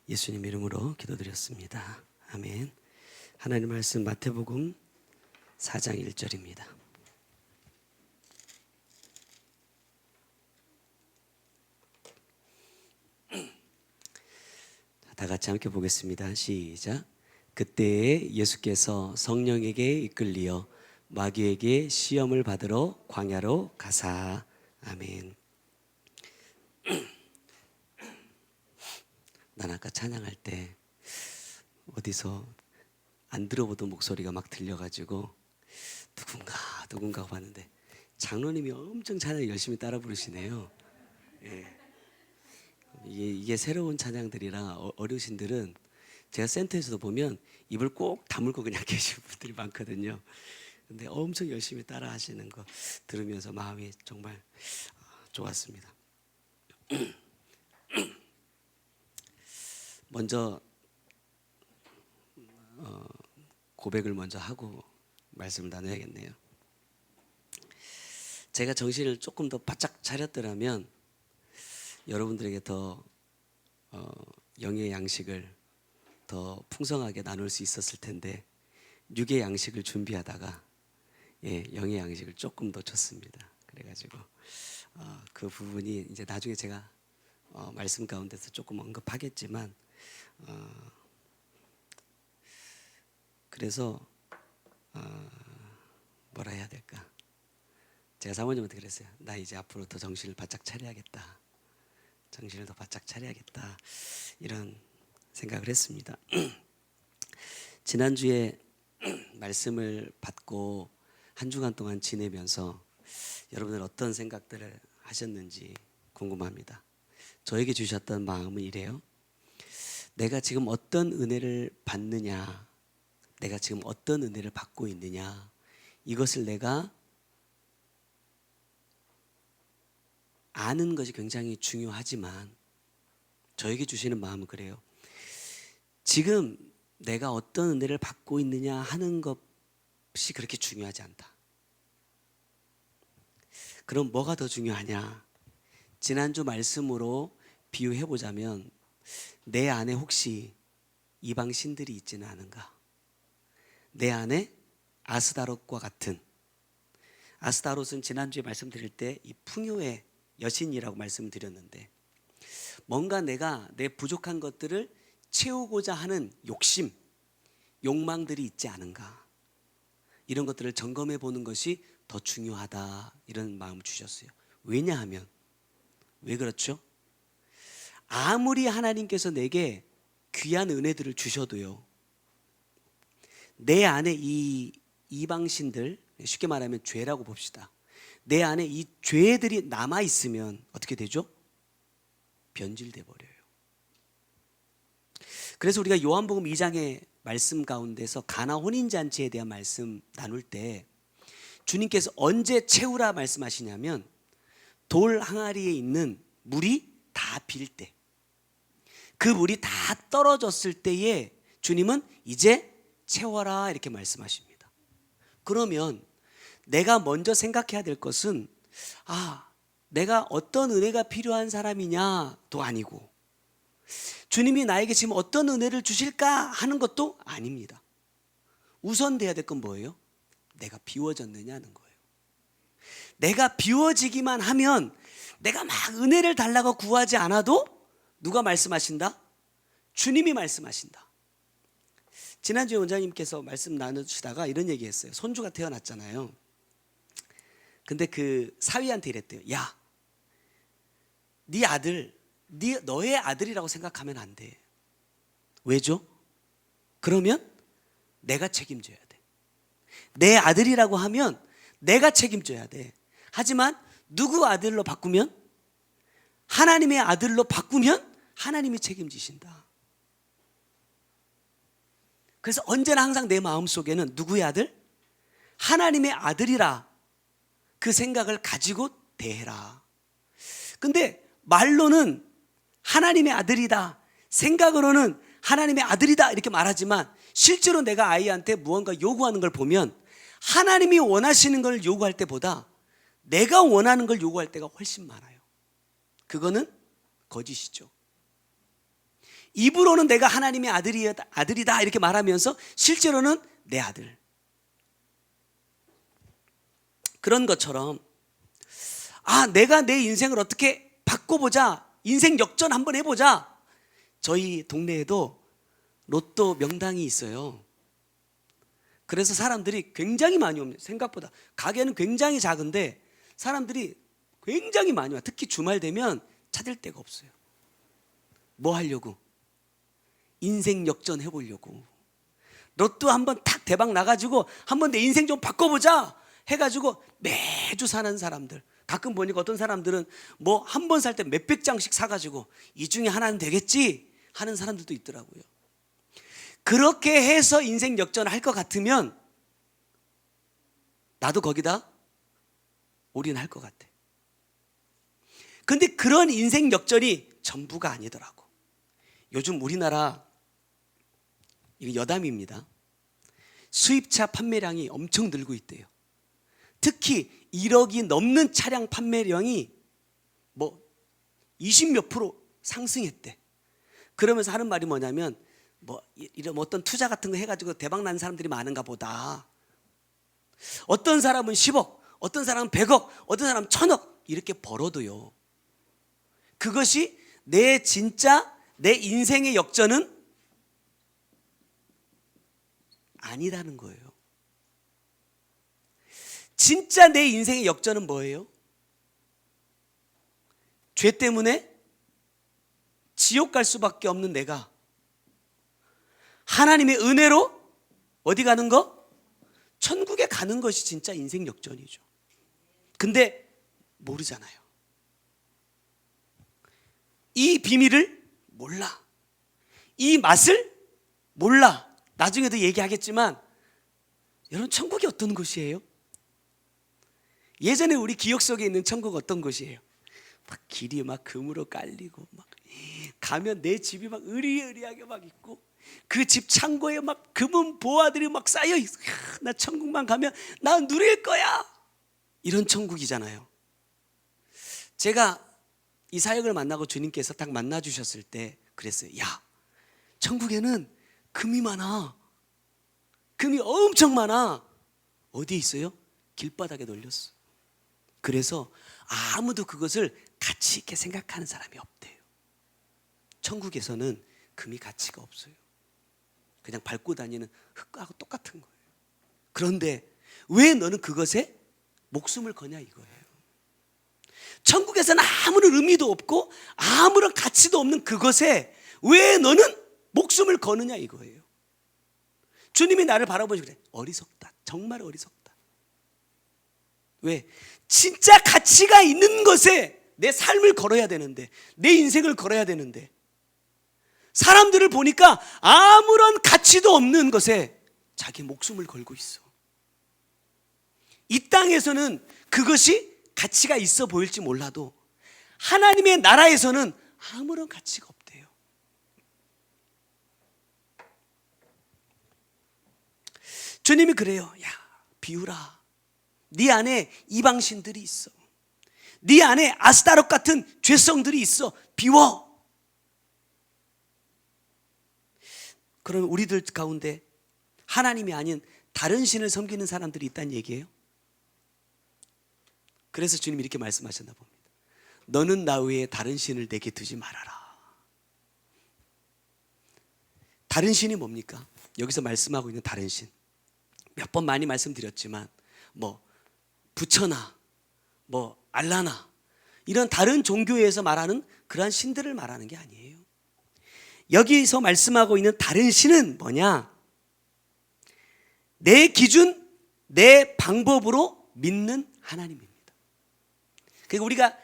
예수님 이름으로 기도드렸습니다. 아멘. 하나님 말씀 마태복음 4장 1절입니다. 다 같이 함께 보겠습니다. 시작. 그때에 예수께서 성령에게 이끌리어 마귀에게 시험을 받으러 광야로 가사. 아멘. 난 아까 찬양할 때 어디서 안 들어보던 목소리가 막 들려가지고 누군가 하고 봤는데 장로님이 엄청 찬양 열심히 따라 부르시네요. 예. 이게 새로운 찬양들이라 어르신들은 제가 센터에서도 보면 입을 꼭 다물고 그냥 계신 분들이 많거든요. 근데 엄청 열심히 따라 하시는 거 들으면서 마음이 정말 좋았습니다. 먼저 고백을 먼저 하고 말씀을 나눠야겠네요. 제가 정신을 조금 더 바짝 차렸더라면 여러분들에게 더 영의 양식을 더 풍성하게 나눌 수 있었을 텐데 육의 양식을 준비하다가 영의 양식을 조금 놓쳤습니다. 그래가지고 그 부분이 이제 나중에 제가 말씀 가운데서 조금 언급하겠지만 그래서 뭐라 해야 될까? 제가 사모님한테 그랬어요. 나 이제 앞으로 더 정신을 바짝 차려야겠다. 정신을 더 바짝 차려야겠다. 이런 생각을 했습니다. 지난주에 말씀을 받고 한 주간 동안 지내면서 여러분들 어떤 생각들을 하셨는지 궁금합니다. 저에게 주셨던 마음은 이래요. 내가 지금 어떤 은혜를 받느냐, 내가 지금 어떤 은혜를 받고 있느냐, 이것을 내가 아는 것이 굉장히 중요하지만 저에게 주시는 마음은 그래요. 지금 내가 어떤 은혜를 받고 있느냐 하는 것이 그렇게 중요하지 않다. 그럼 뭐가 더 중요하냐? 지난주 말씀으로 비유해보자면 내 안에 혹시 이방 신들이 있지는 않은가? 내 안에 아스다롯과 같은, 아스다롯은 지난주에 말씀드릴 때 이 풍요의 여신이라고 말씀드렸는데 뭔가 내가 내 부족한 것들을 채우고자 하는 욕심, 욕망들이 있지 않은가? 이런 것들을 점검해 보는 것이 더 중요하다, 이런 마음을 주셨어요. 왜냐하면 왜 그렇죠? 아무리 하나님께서 내게 귀한 은혜들을 주셔도요, 내 안에 이 이방신들, 쉽게 말하면 죄라고 봅시다. 내 안에 이 죄들이 남아있으면 어떻게 되죠? 변질돼 버려요. 그래서 우리가 요한복음 2장의 말씀 가운데서 가나 혼인잔치에 대한 말씀 나눌 때 주님께서 언제 채우라 말씀하시냐면 돌 항아리에 있는 물이 다 빌 때, 그 물이 다 떨어졌을 때에 주님은 이제 채워라 이렇게 말씀하십니다. 그러면 내가 먼저 생각해야 될 것은 내가 어떤 은혜가 필요한 사람이냐도 아니고 주님이 나에게 지금 어떤 은혜를 주실까 하는 것도 아닙니다. 우선 돼야 될 건 뭐예요? 내가 비워졌느냐는 거예요. 내가 비워지기만 하면 내가 막 은혜를 달라고 구하지 않아도 누가 말씀하신다? 주님이 말씀하신다. 지난주에 원장님께서 말씀 나누시다가 이런 얘기했어요. 손주가 태어났잖아요. 근데 그 사위한테 이랬대요. 야, 네 아들, 너의 아들이라고 생각하면 안 돼. 왜죠? 그러면 내가 책임져야 돼. 내 아들이라고 하면 내가 책임져야 돼. 하지만 누구 아들로 바꾸면? 하나님의 아들로 바꾸면 하나님이 책임지신다. 그래서 언제나 항상 내 마음속에는 누구의 아들? 하나님의 아들이라 그 생각을 가지고 대해라. 근데 말로는 하나님의 아들이다, 생각으로는 하나님의 아들이다 이렇게 말하지만 실제로 내가 아이한테 무언가 요구하는 걸 보면 하나님이 원하시는 걸 요구할 때보다 내가 원하는 걸 요구할 때가 훨씬 많아요. 그거는 거짓이죠. 입으로는 내가 하나님의 아들이다 이렇게 말하면서 실제로는 내 아들. 그런 것처럼 내가 내 인생을 어떻게 바꿔보자, 인생 역전 한번 해보자. 저희 동네에도 로또 명당이 있어요. 그래서 사람들이 굉장히 많이 옵니다. 생각보다 가게는 굉장히 작은데 사람들이 굉장히 많이 와요. 특히 주말 되면 찾을 데가 없어요. 뭐 하려고? 인생 역전 해보려고. 로또 한번 탁 대박 나가지고 한번 내 인생 좀 바꿔보자 해가지고 매주 사는 사람들. 가끔 보니까 어떤 사람들은 뭐 한 번 살 때 몇백 장씩 사가지고 이 중에 하나는 되겠지 하는 사람들도 있더라고요. 그렇게 해서 인생 역전을 할 것 같으면 나도 거기다 올인할 것 같아. 근데 그런 인생 역전이 전부가 아니더라고. 요즘 우리나라, 이거 여담입니다, 수입차 판매량이 엄청 늘고 있대요. 특히 1억이 넘는 차량 판매량이 뭐 20몇 프로 상승했대. 그러면서 하는 말이 뭐냐면 이런 어떤 투자 같은 거 해가지고 대박 난 사람들이 많은가 보다. 어떤 사람은 10억, 어떤 사람은 100억, 어떤 사람은 1000억 이렇게 벌어도요, 그것이 내 인생의 역전은 아니라는 거예요. 진짜 내 인생의 역전은 뭐예요? 죄 때문에 지옥 갈 수밖에 없는 내가 하나님의 은혜로 어디 가는 거? 천국에 가는 것이 진짜 인생 역전이죠. 근데 모르잖아요. 이 비밀을 몰라. 이 맛을 몰라. 나중에도 얘기하겠지만 여러분, 천국이 어떤 곳이에요? 예전에 우리 기억 속에 있는 천국 어떤 곳이에요? 막 길이 막 금으로 깔리고 막 가면 내 집이 막 으리으리하게 막 있고 그 집 창고에 막 금은 보화들이 막 쌓여 있어. 나 천국만 가면 나 누릴 거야. 이런 천국이잖아요. 제가 이 사역을 만나고 주님께서 딱 만나 주셨을 때 그랬어요. 야, 천국에는 금이 많아. 금이 엄청 많아. 어디에 있어요? 길바닥에 널렸어. 그래서 아무도 그것을 가치 있게 생각하는 사람이 없대요. 천국에서는 금이 가치가 없어요. 그냥 밟고 다니는 흙하고 똑같은 거예요. 그런데 왜 너는 그것에 목숨을 거냐 이거예요. 천국에서는 아무런 의미도 없고 아무런 가치도 없는 그것에 왜 너는 목숨을 거느냐 이거예요. 주님이 나를 바라보시고 그래, 어리석다, 정말 어리석다. 왜? 진짜 가치가 있는 것에 내 삶을 걸어야 되는데, 내 인생을 걸어야 되는데, 사람들을 보니까 아무런 가치도 없는 것에 자기 목숨을 걸고 있어. 이 땅에서는 그것이 가치가 있어 보일지 몰라도 하나님의 나라에서는 아무런 가치가 없대요. 주님이 그래요. 야, 비우라. 네 안에 이방신들이 있어. 네 안에 아스타롯 같은 죄성들이 있어. 비워. 그러면 우리들 가운데 하나님이 아닌 다른 신을 섬기는 사람들이 있다는 얘기예요. 그래서 주님이 이렇게 말씀하셨나 봅니다. 너는 나 외에 다른 신을 내게 두지 말아라. 다른 신이 뭡니까? 여기서 말씀하고 있는 다른 신, 몇 번 많이 말씀드렸지만 뭐 부처나 뭐 알라나 이런 다른 종교에서 말하는 그러한 신들을 말하는 게 아니에요. 여기서 말씀하고 있는 다른 신은 뭐냐? 내 기준, 내 방법으로 믿는 하나님입니다. 그러니까 우리가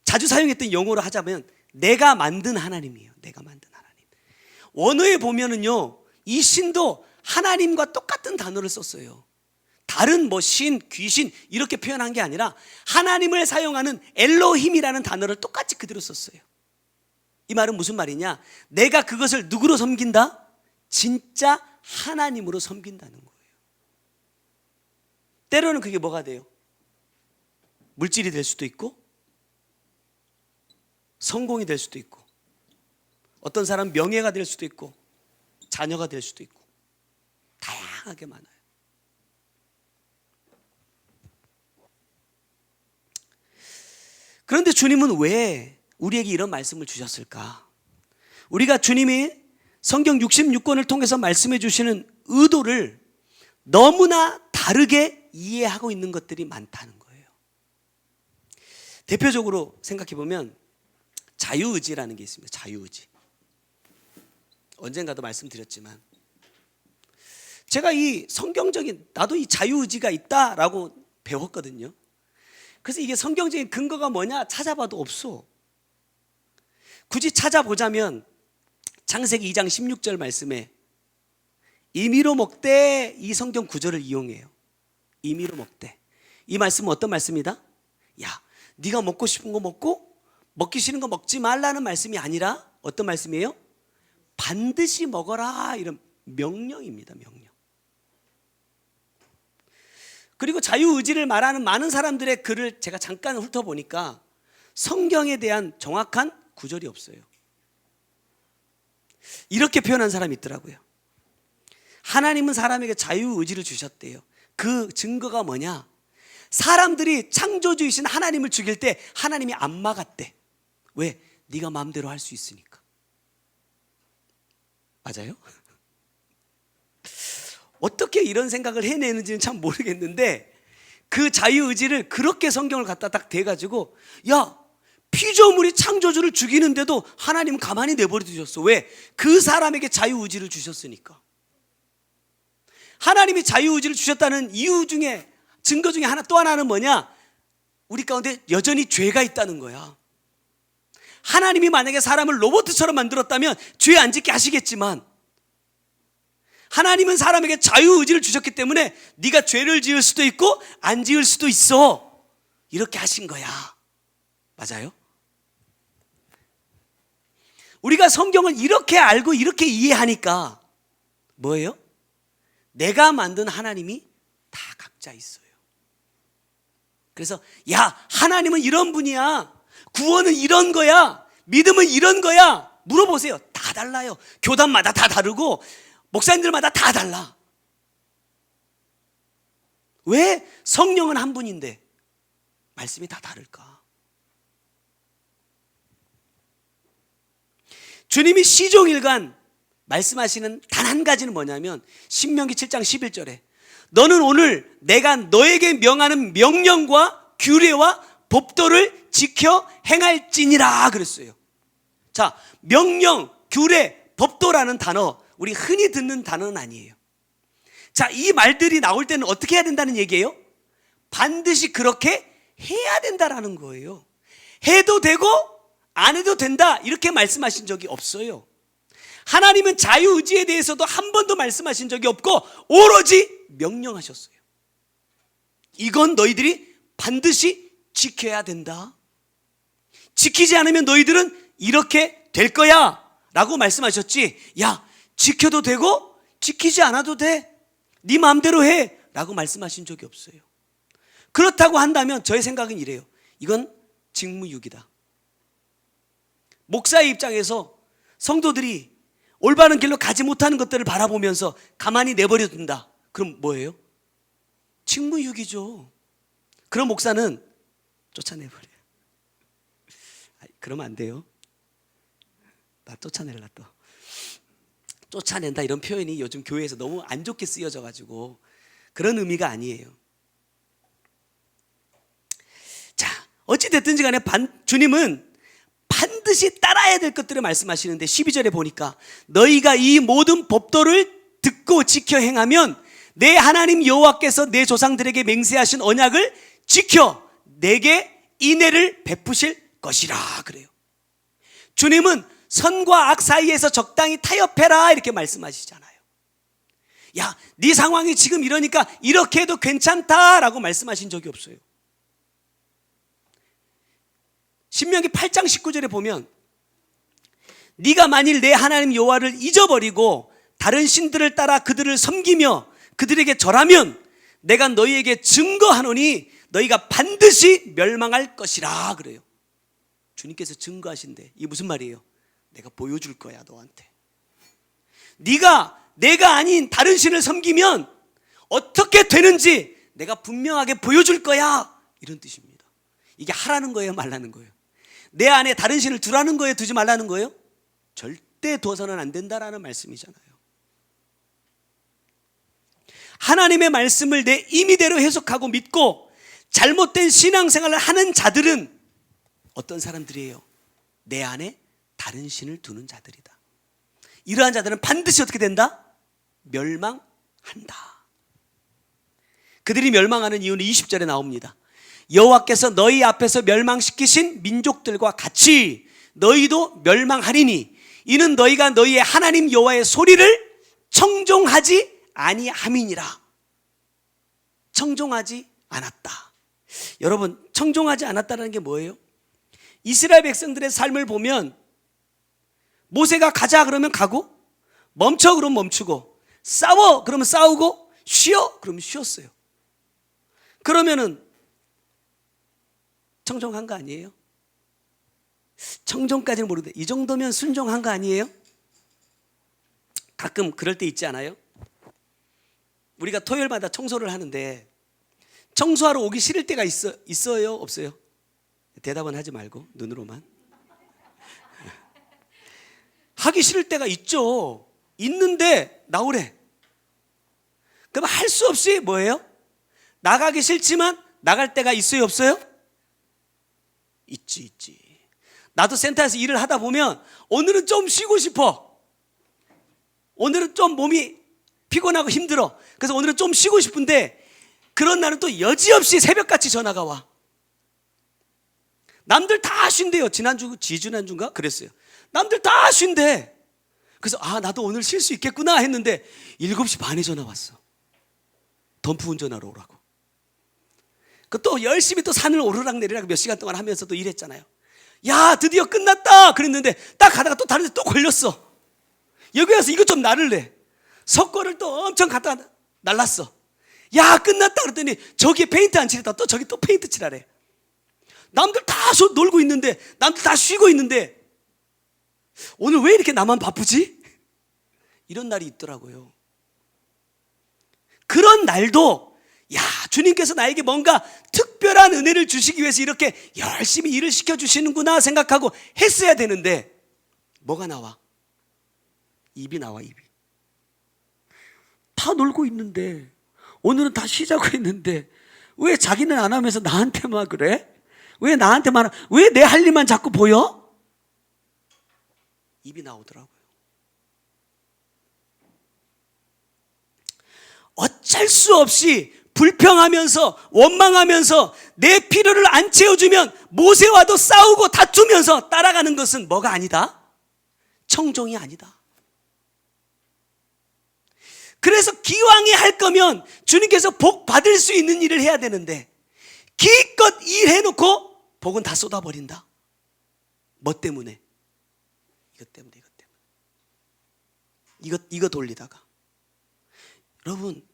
자주 사용했던 용어로 하자면 내가 만든 하나님이에요. 내가 만든 하나님. 원어에 보면은요, 이 신도 하나님과 똑같은 단어를 썼어요. 다른 뭐 신, 귀신 이렇게 표현한 게 아니라 하나님을 사용하는 엘로힘이라는 단어를 똑같이 그대로 썼어요. 이 말은 무슨 말이냐? 내가 그것을 누구로 섬긴다? 진짜 하나님으로 섬긴다는 거예요. 때로는 그게 뭐가 돼요? 물질이 될 수도 있고, 성공이 될 수도 있고, 어떤 사람은 명예가 될 수도 있고, 자녀가 될 수도 있고, 다양하게 많아요. 그런데 주님은 왜 우리에게 이런 말씀을 주셨을까? 우리가 주님이 성경 66권을 통해서 말씀해 주시는 의도를 너무나 다르게 이해하고 있는 것들이 많다는 거예요. 대표적으로 생각해 보면 자유의지라는 게 있습니다. 자유의지. 언젠가도 말씀드렸지만 제가 이 성경적인, 나도 이 자유의지가 있다라고 배웠거든요. 그래서 이게 성경적인 근거가 뭐냐 찾아봐도 없어. 굳이 찾아보자면 창세기 2장 16절 말씀에 임의로 먹되, 이 성경 구절을 이용해요. 임의로 먹되. 이 말씀은 어떤 말씀이다? 야, 네가 먹고 싶은 거 먹고 먹기 싫은 거 먹지 말라는 말씀이 아니라 어떤 말씀이에요? 반드시 먹어라, 이런 명령입니다. 명령. 그리고 자유의지를 말하는 많은 사람들의 글을 제가 잠깐 훑어보니까 성경에 대한 정확한 구절이 없어요. 이렇게 표현한 사람이 있더라고요. 하나님은 사람에게 자유의지를 주셨대요. 그 증거가 뭐냐? 사람들이 창조주이신 하나님을 죽일 때 하나님이 안 막았대. 왜? 네가 마음대로 할 수 있으니까. 맞아요? 어떻게 이런 생각을 해내는지는 참 모르겠는데 그 자유의지를 그렇게 성경을 갖다 딱 대가지고, 야, 피조물이 창조주를 죽이는데도 하나님은 가만히 내버려 두셨어. 왜? 그 사람에게 자유의지를 주셨으니까. 하나님이 자유의지를 주셨다는 이유 중에, 증거 중에 또 하나는 뭐냐? 우리 가운데 여전히 죄가 있다는 거야. 하나님이 만약에 사람을 로봇처럼 만들었다면 죄 안 짓게 하시겠지만, 하나님은 사람에게 자유의지를 주셨기 때문에 네가 죄를 지을 수도 있고 안 지을 수도 있어. 이렇게 하신 거야. 맞아요? 우리가 성경을 이렇게 알고 이렇게 이해하니까 뭐예요? 내가 만든 하나님이 다 각자 있어요. 그래서 야, 하나님은 이런 분이야, 구원은 이런 거야, 믿음은 이런 거야 물어보세요. 다 달라요. 교단마다 다 다르고 목사님들마다 다 달라. 왜? 성령은 한 분인데 말씀이 다 다를까? 주님이 시종일관 말씀하시는 단 한 가지는 뭐냐면 신명기 7장 11절에 너는 오늘 내가 너에게 명하는 명령과 규례와 법도를 지켜 행할지니라 그랬어요. 자, 명령, 규례, 법도라는 단어, 우리 흔히 듣는 단어는 아니에요. 자, 이 말들이 나올 때는 어떻게 해야 된다는 얘기예요? 반드시 그렇게 해야 된다라는 거예요. 해도 되고 안 해도 된다 이렇게 말씀하신 적이 없어요. 하나님은 자유의지에 대해서도 한 번도 말씀하신 적이 없고 오로지 명령하셨어요. 이건 너희들이 반드시 지켜야 된다. 지키지 않으면 너희들은 이렇게 될 거야 라고 말씀하셨지, 야, 지켜도 되고 지키지 않아도 돼, 네 마음대로 해 라고 말씀하신 적이 없어요. 그렇다고 한다면 저의 생각은 이래요. 이건 직무유기다. 목사의 입장에서 성도들이 올바른 길로 가지 못하는 것들을 바라보면서 가만히 내버려 둔다. 그럼 뭐예요? 직무유기죠. 그런 목사는 쫓아내버려요. 그러면 안 돼요. 나 쫓아낼라 또. 쫓아낸다 이런 표현이 요즘 교회에서 너무 안 좋게 쓰여져 가지고 그런 의미가 아니에요. 자, 어찌 됐든지 간에 주님은 반드시 따라야 될 것들을 말씀하시는데 12절에 보니까 너희가 이 모든 법도를 듣고 지켜 행하면 내 하나님 여호와께서 내 조상들에게 맹세하신 언약을 지켜 내게 인애를 베푸실 것이라 그래요. 주님은 선과 악 사이에서 적당히 타협해라 이렇게 말씀하시잖아요. 야, 네 상황이 지금 이러니까 이렇게 해도 괜찮다라고 말씀하신 적이 없어요. 신명기 8장 19절에 보면 네가 만일 내 하나님 여호와를 잊어버리고 다른 신들을 따라 그들을 섬기며 그들에게 절하면 내가 너희에게 증거하노니 너희가 반드시 멸망할 것이라 그래요. 주님께서 증거하신대. 이게 무슨 말이에요? 내가 보여줄 거야 너한테. 네가 내가 아닌 다른 신을 섬기면 어떻게 되는지 내가 분명하게 보여줄 거야, 이런 뜻입니다. 이게 하라는 거예요, 말라는 거예요? 내 안에 다른 신을 두라는 거예요, 두지 말라는 거예요? 절대 둬서는 안 된다라는 말씀이잖아요. 하나님의 말씀을 내 임의대로 해석하고 믿고 잘못된 신앙생활을 하는 자들은 어떤 사람들이에요? 내 안에 다른 신을 두는 자들이다. 이러한 자들은 반드시 어떻게 된다? 멸망한다. 그들이 멸망하는 이유는 20절에 나옵니다. 여호와께서 너희 앞에서 멸망시키신 민족들과 같이 너희도 멸망하리니 이는 너희가 너희의 하나님 여호와의 소리를 청종하지 아니함이니라. 청종하지 않았다. 여러분, 청종하지 않았다는 게 뭐예요? 이스라엘 백성들의 삶을 보면 모세가 가자 그러면 가고, 멈춰 그러면 멈추고, 싸워 그러면 싸우고, 쉬어 그러면 쉬었어요. 그러면은 청종한 거 아니에요? 청종까지는 모르는데 이 정도면 순종한 거 아니에요? 가끔 그럴 때 있지 않아요? 우리가 토요일마다 청소를 하는데 청소하러 오기 싫을 때가 있어요? 없어요? 대답은 하지 말고 눈으로만. 하기 싫을 때가 있죠. 있는데 나오래. 그럼 할 수 없이 뭐예요? 나가기 싫지만 나갈 때가 있어요, 없어요? 있지. 나도 센터에서 일을 하다 보면 오늘은 좀 쉬고 싶어. 오늘은 좀 몸이 피곤하고 힘들어. 그래서 오늘은 좀 쉬고 싶은데 그런 날은 또 여지없이 새벽같이 전화가 와. 남들 다 쉰대요. 지난주인가 그랬어요. 남들 다 쉰대. 그래서 나도 오늘 쉴 수 있겠구나 했는데 7시 반에 전화 왔어. 덤프 운전하러 오라고. 또 열심히 또 산을 오르락내리락 몇 시간 동안 하면서 또 일했잖아요. 야, 드디어 끝났다 그랬는데 딱 가다가 또 다른 데 또 걸렸어. 여기 와서 이것 좀 나를래. 석고를 또 엄청 갖다 날랐어. 야, 끝났다 그랬더니 저기에 페인트 안 칠했다. 또 저기 또 페인트 칠하래. 남들 다 놀고 있는데, 남들 다 쉬고 있는데 오늘 왜 이렇게 나만 바쁘지? 이런 날이 있더라고요. 그런 날도 주님께서 나에게 뭔가 특별한 은혜를 주시기 위해서 이렇게 열심히 일을 시켜주시는구나 생각하고 했어야 되는데 뭐가 나와? 입이 나와. 입이 다 놀고 있는데, 오늘은 다 쉬자고 했는데 왜 자기는 안 하면서 나한테만 그래? 왜 나한테만, 왜 내 할 일만 자꾸 보여? 입이 나오더라고요. 어쩔 수 없이 불평하면서 원망하면서 내 필요를 안 채워주면 모세와도 싸우고 다투면서 따라가는 것은 뭐가 아니다? 청종이 아니다. 그래서 기왕에 할 거면 주님께서 복 받을 수 있는 일을 해야 되는데 기껏 일해놓고 복은 다 쏟아버린다. 뭐 때문에? 이것 때문에. 이거 돌리다가. 여러분,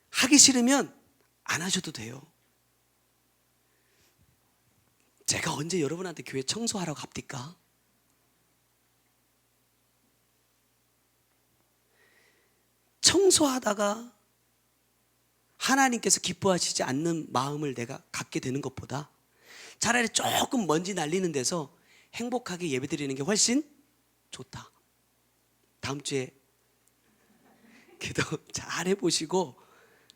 하기 싫으면 안 하셔도 돼요. 제가 언제 여러분한테 교회 청소하라고 합니까? 청소하다가 하나님께서 기뻐하시지 않는 마음을 내가 갖게 되는 것보다 차라리 조금 먼지 날리는 데서 행복하게 예배드리는 게 훨씬 좋다. 다음 주에 기도 잘 해보시고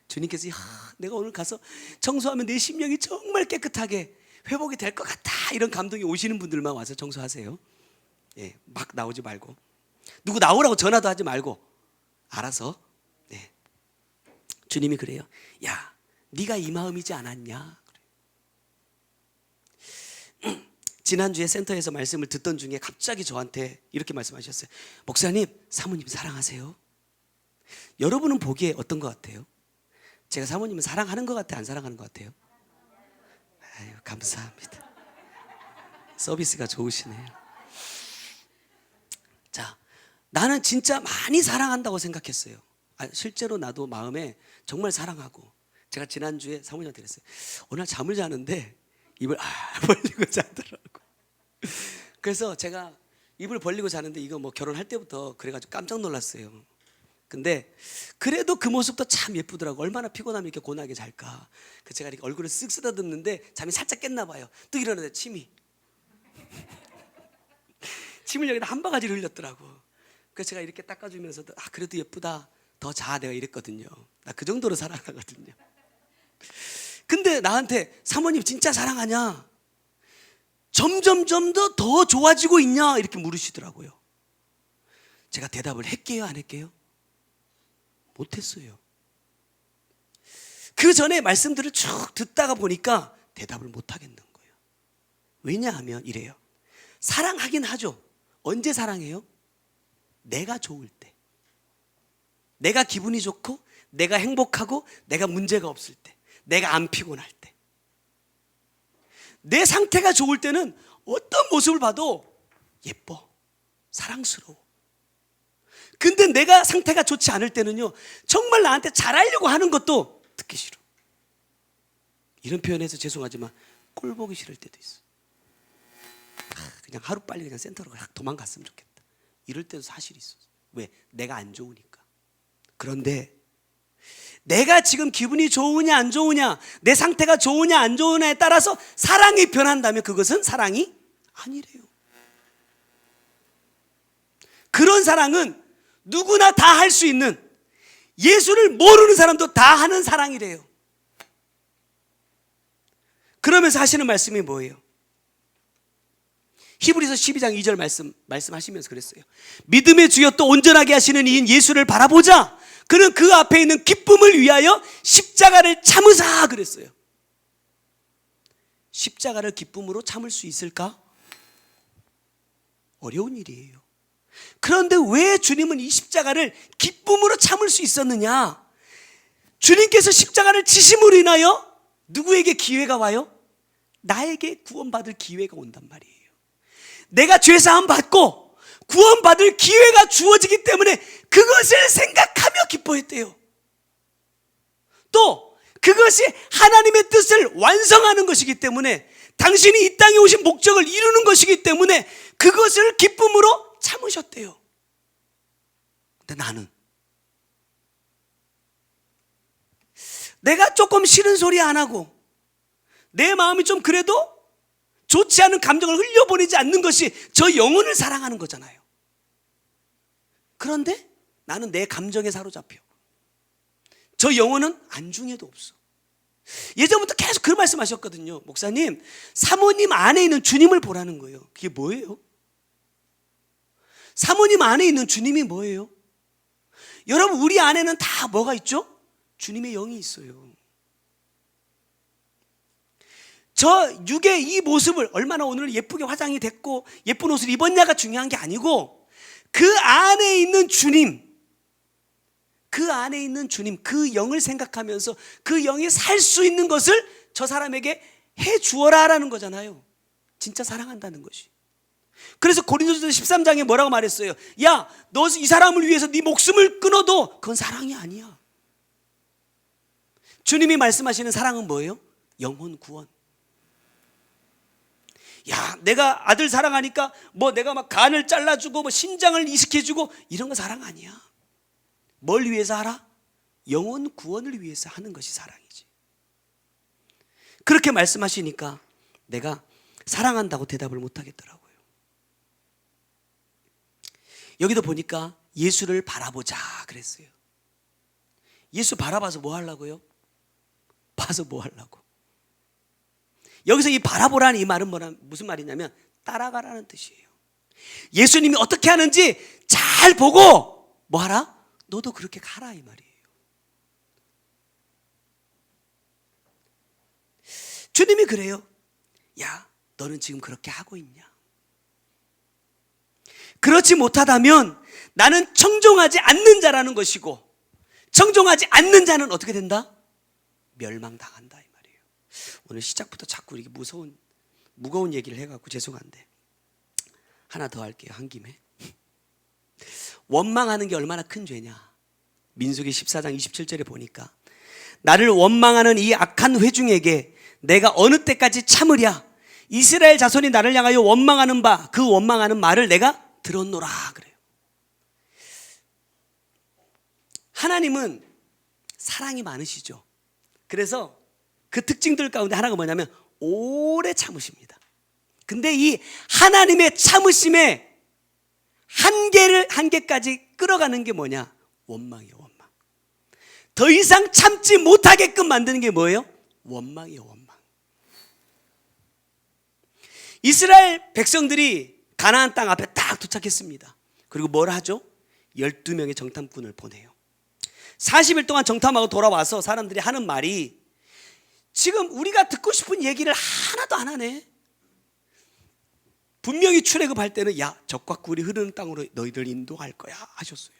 주님께서 내가 오늘 가서 청소하면 내 심령이 정말 깨끗하게 회복이 될 것 같다, 이런 감동이 오시는 분들만 와서 청소하세요. 막 나오지 말고, 누구 나오라고 전화도 하지 말고 알아서. 주님이 그래요. 야, 네가 이 마음이지 않았냐? 지난주에 센터에서 말씀을 듣던 중에 갑자기 저한테 이렇게 말씀하셨어요. 목사님, 사모님 사랑하세요? 여러분은 보기에 어떤 것 같아요? 제가 사모님은 사랑하는 것 같아요? 안 사랑하는 것 같아요? 아유, 감사합니다. 서비스가 좋으시네요. 나는 진짜 많이 사랑한다고 생각했어요. 실제로 나도 마음에 정말 사랑하고, 제가 지난주에 사모님한테 그랬어요. 오늘 잠을 자는데 입을 벌리고 자더라고. 그래서 제가 입을 벌리고 자는데 이거 뭐 결혼할 때부터 그래가지고 깜짝 놀랐어요. 근데 그래도 그 모습도 참 예쁘더라고. 얼마나 피곤하면 이렇게 고나게 잘까. 그 제가 이렇게 얼굴을 쓱 쓰다듬는데 잠이 살짝 깼나 봐요. 또 일어나는데 침을 여기다 한 바가지를 흘렸더라고. 그래서 제가 이렇게 닦아주면서도 그래도 예쁘다, 더 자, 내가 이랬거든요. 나 그 정도로 사랑하거든요. 근데 나한테 사모님 진짜 사랑하냐, 점점점 더 좋아지고 있냐, 이렇게 물으시더라고요. 제가 대답을 했게요, 안 했게요? 못했어요. 그 전에 말씀들을 쭉 듣다가 보니까 대답을 못 하겠는 거예요. 왜냐하면 이래요. 사랑하긴 하죠. 언제 사랑해요? 내가 좋을 때, 내가 기분이 좋고, 내가 행복하고, 내가 문제가 없을 때, 내가 안 피곤할 때, 내 상태가 좋을 때는 어떤 모습을 봐도 예뻐, 사랑스러워. 근데 내가 상태가 좋지 않을 때는요, 정말 나한테 잘하려고 하는 것도 듣기 싫어. 이런 표현해서 죄송하지만 꼴 보기 싫을 때도 있어. 그냥 하루빨리 그냥 센터로 도망갔으면 좋겠다, 이럴 때도 사실 있어. 왜? 내가 안 좋으니까. 그런데 내가 지금 기분이 좋으냐 안 좋으냐, 내 상태가 좋으냐 안 좋으냐에 따라서 사랑이 변한다면 그것은 사랑이 아니래요. 그런 사랑은 누구나 다 할 수 있는, 예수를 모르는 사람도 다 하는 사랑이래요. 그러면서 하시는 말씀이 뭐예요? 히브리서 12장 2절 말씀하시면서 그랬어요. 믿음의 주여 또 온전하게 하시는 이인 예수를 바라보자. 그는 그 앞에 있는 기쁨을 위하여 십자가를 참으사, 그랬어요. 십자가를 기쁨으로 참을 수 있을까? 어려운 일이에요. 그런데 왜 주님은 이 십자가를 기쁨으로 참을 수 있었느냐? 주님께서 십자가를 지심으로 인하여 누구에게 기회가 와요? 나에게 구원받을 기회가 온단 말이에요. 내가 죄사함 받고 구원받을 기회가 주어지기 때문에 그것을 생각하며 기뻐했대요. 또 그것이 하나님의 뜻을 완성하는 것이기 때문에, 당신이 이 땅에 오신 목적을 이루는 것이기 때문에 그것을 기쁨으로 참으셨대요. 근데 나는 내가 조금 싫은 소리 안 하고, 내 마음이 좀 그래도 좋지 않은 감정을 흘려보내지 않는 것이 저 영혼을 사랑하는 거잖아요. 그런데 나는 내 감정에 사로잡혀. 저 영혼은 안중에도 없어. 예전부터 계속 그 말씀하셨거든요. 목사님, 사모님 안에 있는 주님을 보라는 거예요. 그게 뭐예요? 사모님 안에 있는 주님이 뭐예요? 여러분, 우리 안에는 다 뭐가 있죠? 주님의 영이 있어요. 저 육의 이 모습을 얼마나 오늘 예쁘게 화장이 됐고 예쁜 옷을 입었냐가 중요한 게 아니고, 그 안에 있는 주님, 그 안에 있는 주님, 그 영을 생각하면서 그 영이 살 수 있는 것을 저 사람에게 해 주어라라는 거잖아요. 진짜 사랑한다는 것이. 그래서 고린도전서 13장에 뭐라고 말했어요? 야, 너 이 사람을 위해서 네 목숨을 끊어도 그건 사랑이 아니야. 주님이 말씀하시는 사랑은 뭐예요? 영혼 구원. 야, 내가 아들 사랑하니까 뭐 내가 막 간을 잘라주고 뭐 신장을 이식해주고 이런 거 사랑 아니야. 뭘 위해서 하라? 영혼 구원을 위해서 하는 것이 사랑이지. 그렇게 말씀하시니까 내가 사랑한다고 대답을 못 하겠더라고요. 여기도 보니까 예수를 바라보자 그랬어요. 예수 바라봐서 뭐 하려고요? 봐서 뭐 하려고? 여기서 이 바라보라는 이 말은 무슨 말이냐면 따라가라는 뜻이에요. 예수님이 어떻게 하는지 잘 보고 뭐 하라? 너도 그렇게 가라, 이 말이에요. 주님이 그래요. 야, 너는 지금 그렇게 하고 있냐? 그렇지 못하다면 나는 청종하지 않는 자라는 것이고, 청종하지 않는 자는 어떻게 된다? 멸망당한다, 이 말이에요. 오늘 시작부터 자꾸 이렇게 무거운 얘기를 해갖고 죄송한데 하나 더 할게요, 한 김에. 원망하는 게 얼마나 큰 죄냐. 민수기 14장 27절에 보니까 나를 원망하는 이 악한 회중에게 내가 어느 때까지 참으랴. 이스라엘 자손이 나를 향하여 원망하는 바 그 원망하는 말을 내가 들었노라 그래요. 하나님은 사랑이 많으시죠. 그래서 그 특징들 가운데 하나가 뭐냐면 오래 참으십니다. 근데 이 하나님의 참으심의 한계까지 끌어가는 게 뭐냐? 원망이에요. 원망. 더 이상 참지 못하게끔 만드는 게 뭐예요? 원망이에요. 원망. 이스라엘 백성들이 가나안 땅 앞에 딱 도착했습니다. 그리고 뭘 하죠? 12명의 정탐꾼을 보내요. 40일 동안 정탐하고 돌아와서 사람들이 하는 말이 지금 우리가 듣고 싶은 얘기를 하나도 안 하네. 분명히 출애굽할 때는 야, 적과 꿀이 흐르는 땅으로 너희들 인도할 거야 하셨어요.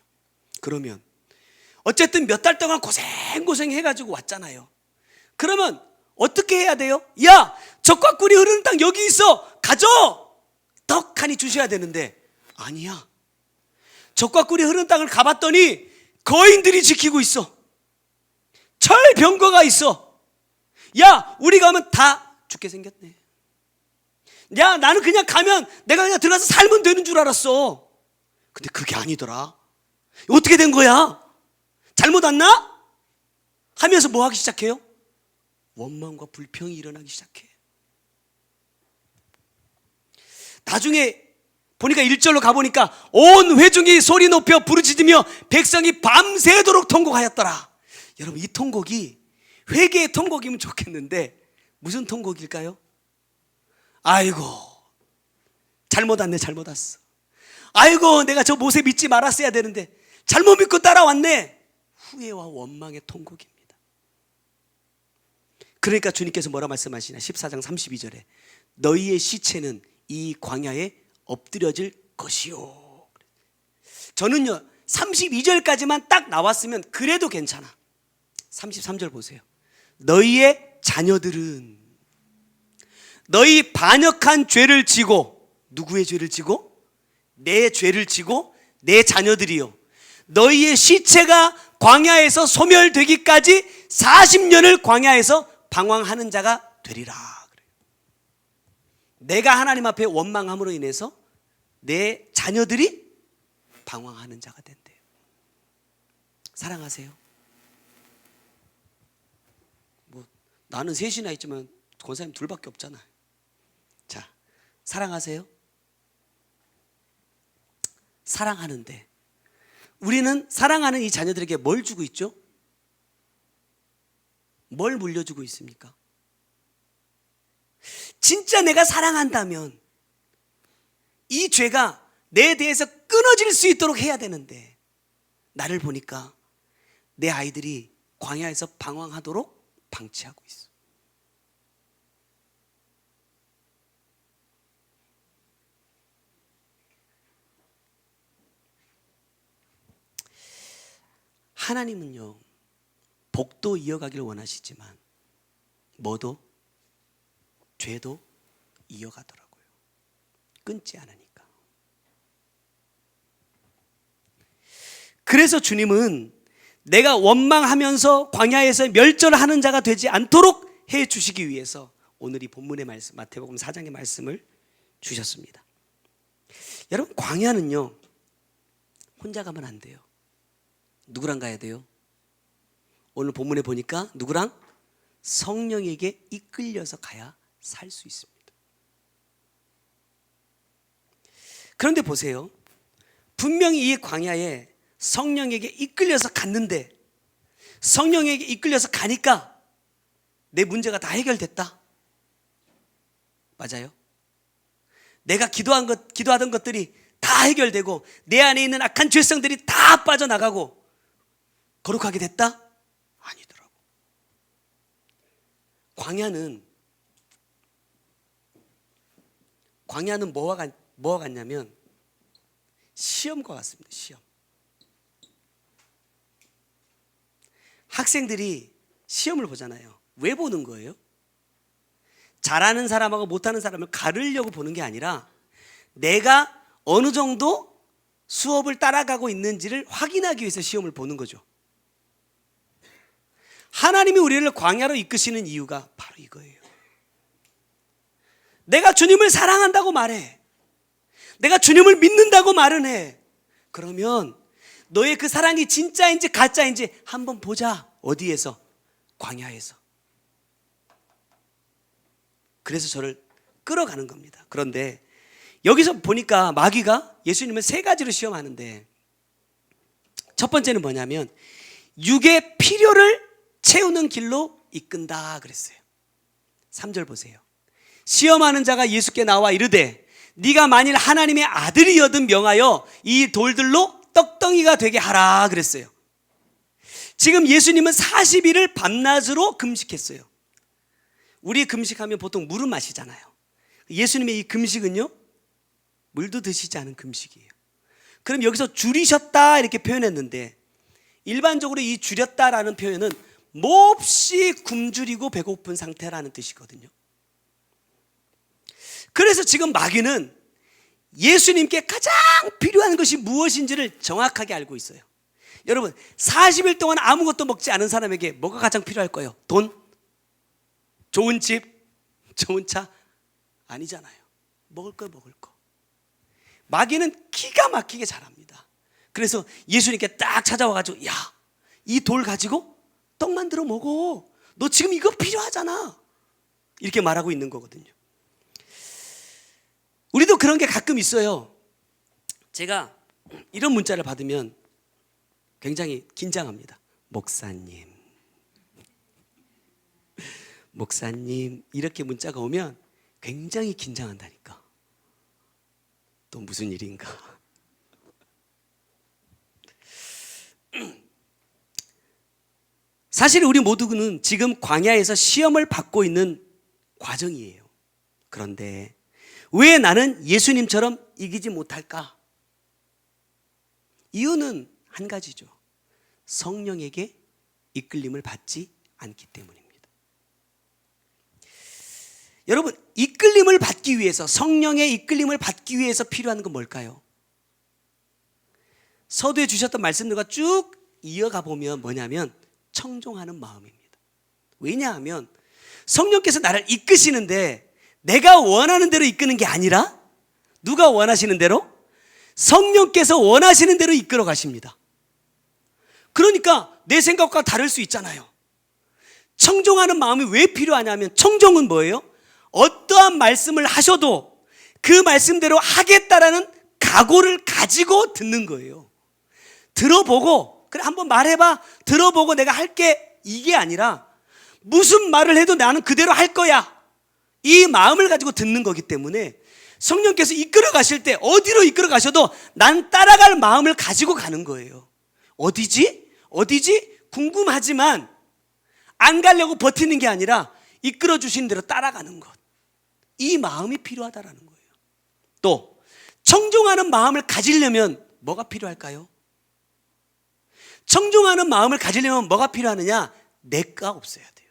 그러면 어쨌든 몇 달 동안 고생 해가지고 왔잖아요. 그러면 어떻게 해야 돼요? 야, 적과 꿀이 흐르는 땅 여기 있어. 가져. 떡하니 주셔야 되는데 아니야. 적과 꿀이 흐르는 땅을 가봤더니 거인들이 지키고 있어. 철병거가 있어. 야, 우리 가면 다 죽게 생겼네. 야, 나는 그냥 가면 내가 그냥 들어가서 살면 되는 줄 알았어. 근데 그게 아니더라. 어떻게 된 거야? 잘못 왔나? 하면서 뭐 하기 시작해요? 원망과 불평이 일어나기 시작해. 나중에 보니까 1절로 가보니까 온 회중이 소리 높여 부르짖으며 백성이 밤새도록 통곡하였더라. 여러분, 이 통곡이 회개의 통곡이면 좋겠는데 무슨 통곡일까요? 아이고, 잘못 왔네. 잘못 왔어. 아이고, 내가 저 모세 믿지 말았어야 되는데 잘못 믿고 따라왔네. 후회와 원망의 통곡입니다. 그러니까 주님께서 뭐라 말씀하시냐? 14장 32절에 너희의 시체는 이 광야에 엎드려질 것이요. 저는요 32절까지만 딱 나왔으면 그래도 괜찮아. 33절 보세요. 너희의 자녀들은 너희 반역한 죄를 지고, 누구의 죄를 지고? 내 죄를 지고 내 자녀들이요, 너희의 시체가 광야에서 소멸되기까지 40년을 광야에서 방황하는 자가 되리라. 내가 하나님 앞에 원망함으로 인해서 내 자녀들이 방황하는 자가 된대요. 사랑하세요? 뭐 나는 셋이나 있지만 권사님 둘밖에 없잖아요. 자, 사랑하세요? 사랑하는데 우리는 사랑하는 이 자녀들에게 뭘 주고 있죠? 뭘 물려주고 있습니까? 진짜 내가 사랑한다면 이 죄가 내 대해서 끊어질 수 있도록 해야 되는데 나를 보니까 내 아이들이 광야에서 방황하도록 방치하고 있어. 하나님은요 복도 이어가기를 원하시지만 뭐도? 죄도 이어가더라고요. 끊지 않으니까. 그래서 주님은 내가 원망하면서 광야에서 멸절하는 자가 되지 않도록 해 주시기 위해서 오늘 이 본문의 말씀, 마태복음 4장의 말씀을 주셨습니다. 여러분, 광야는요 혼자 가면 안 돼요. 누구랑 가야 돼요? 오늘 본문에 보니까 누구랑? 성령에게 이끌려서 가야 살 수 있습니다. 그런데 보세요. 분명히 이 광야에 성령에게 이끌려서 갔는데 성령에게 이끌려서 가니까 내 문제가 다 해결됐다. 맞아요? 내가 기도하던 것들이 다 해결되고 내 안에 있는 악한 죄성들이 다 빠져나가고 거룩하게 됐다? 아니더라고. 광야는 뭐와 같냐면 시험과 같습니다. 시험. 학생들이 시험을 보잖아요. 왜 보는 거예요? 잘하는 사람하고 못하는 사람을 가르려고 보는 게 아니라 내가 어느 정도 수업을 따라가고 있는지를 확인하기 위해서 시험을 보는 거죠. 하나님이 우리를 광야로 이끄시는 이유가 바로 이거예요. 내가 주님을 사랑한다고 말해. 내가 주님을 믿는다고 말은 해. 그러면 너의 그 사랑이 진짜인지 가짜인지 한번 보자. 어디에서? 광야에서. 그래서 저를 끌어가는 겁니다. 그런데 여기서 보니까 마귀가 예수님을 세 가지로 시험하는데, 첫 번째는 뭐냐면 육의 필요를 채우는 길로 이끈다 그랬어요. 3절 보세요. 시험하는 자가 예수께 나와 이르되 네가 만일 하나님의 아들이여든 명하여 이 돌들로 떡덩이가 되게 하라 그랬어요. 지금 예수님은 40일을 밤낮으로 금식했어요. 우리 금식하면 보통 물은 마시잖아요. 예수님의 이 금식은요, 물도 드시지 않은 금식이에요. 그럼 여기서 줄이셨다 이렇게 표현했는데, 일반적으로 이 줄였다라는 표현은 몹시 굶주리고 배고픈 상태라는 뜻이거든요. 그래서 지금 마귀는 예수님께 가장 필요한 것이 무엇인지를 정확하게 알고 있어요. 여러분, 40일 동안 아무것도 먹지 않은 사람에게 뭐가 가장 필요할 거예요? 돈? 좋은 집? 좋은 차? 아니잖아요. 먹을 거 먹을 거. 마귀는 기가 막히게 잘합니다. 그래서 예수님께 딱 찾아와가지고, 야, 이 돌 가지고 떡 만들어 먹어. 너 지금 이거 필요하잖아. 이렇게 말하고 있는 거거든요. 우리도 그런 게 가끔 있어요. 제가 이런 문자를 받으면 굉장히 긴장합니다. 목사님 이렇게 문자가 오면 굉장히 긴장한다니까. 또 무슨 일인가. 사실 우리 모두는 지금 광야에서 시험을 받고 있는 과정이에요. 그런데 왜 나는 예수님처럼 이기지 못할까? 이유는 한 가지죠. 성령에게 이끌림을 받지 않기 때문입니다. 여러분, 이끌림을 받기 위해서, 성령의 이끌림을 받기 위해서 필요한 건 뭘까요? 서두에 주셨던 말씀들과 쭉 이어가 보면 뭐냐면 청종하는 마음입니다. 왜냐하면 성령께서 나를 이끄시는데 내가 원하는 대로 이끄는 게 아니라 누가 원하시는 대로? 성령께서 원하시는 대로 이끌어 가십니다. 그러니까 내 생각과 다를 수 있잖아요. 청종하는 마음이 왜 필요하냐면, 청종은 뭐예요? 어떠한 말씀을 하셔도 그 말씀대로 하겠다라는 각오를 가지고 듣는 거예요. 들어보고, 그래 한번 말해봐, 들어보고 내가 할게, 이게 아니라 무슨 말을 해도 나는 그대로 할 거야, 이 마음을 가지고 듣는 거기 때문에 성령께서 이끌어 가실 때 어디로 이끌어 가셔도 난 따라갈 마음을 가지고 가는 거예요. 어디지? 궁금하지만 안 가려고 버티는 게 아니라 이끌어 주신 대로 따라가는 것, 이 마음이 필요하다라는 거예요. 또 청종하는 마음을 가지려면 뭐가 필요할까요? 청종하는 마음을 가지려면 뭐가 필요하느냐? 내가 없어야 돼요.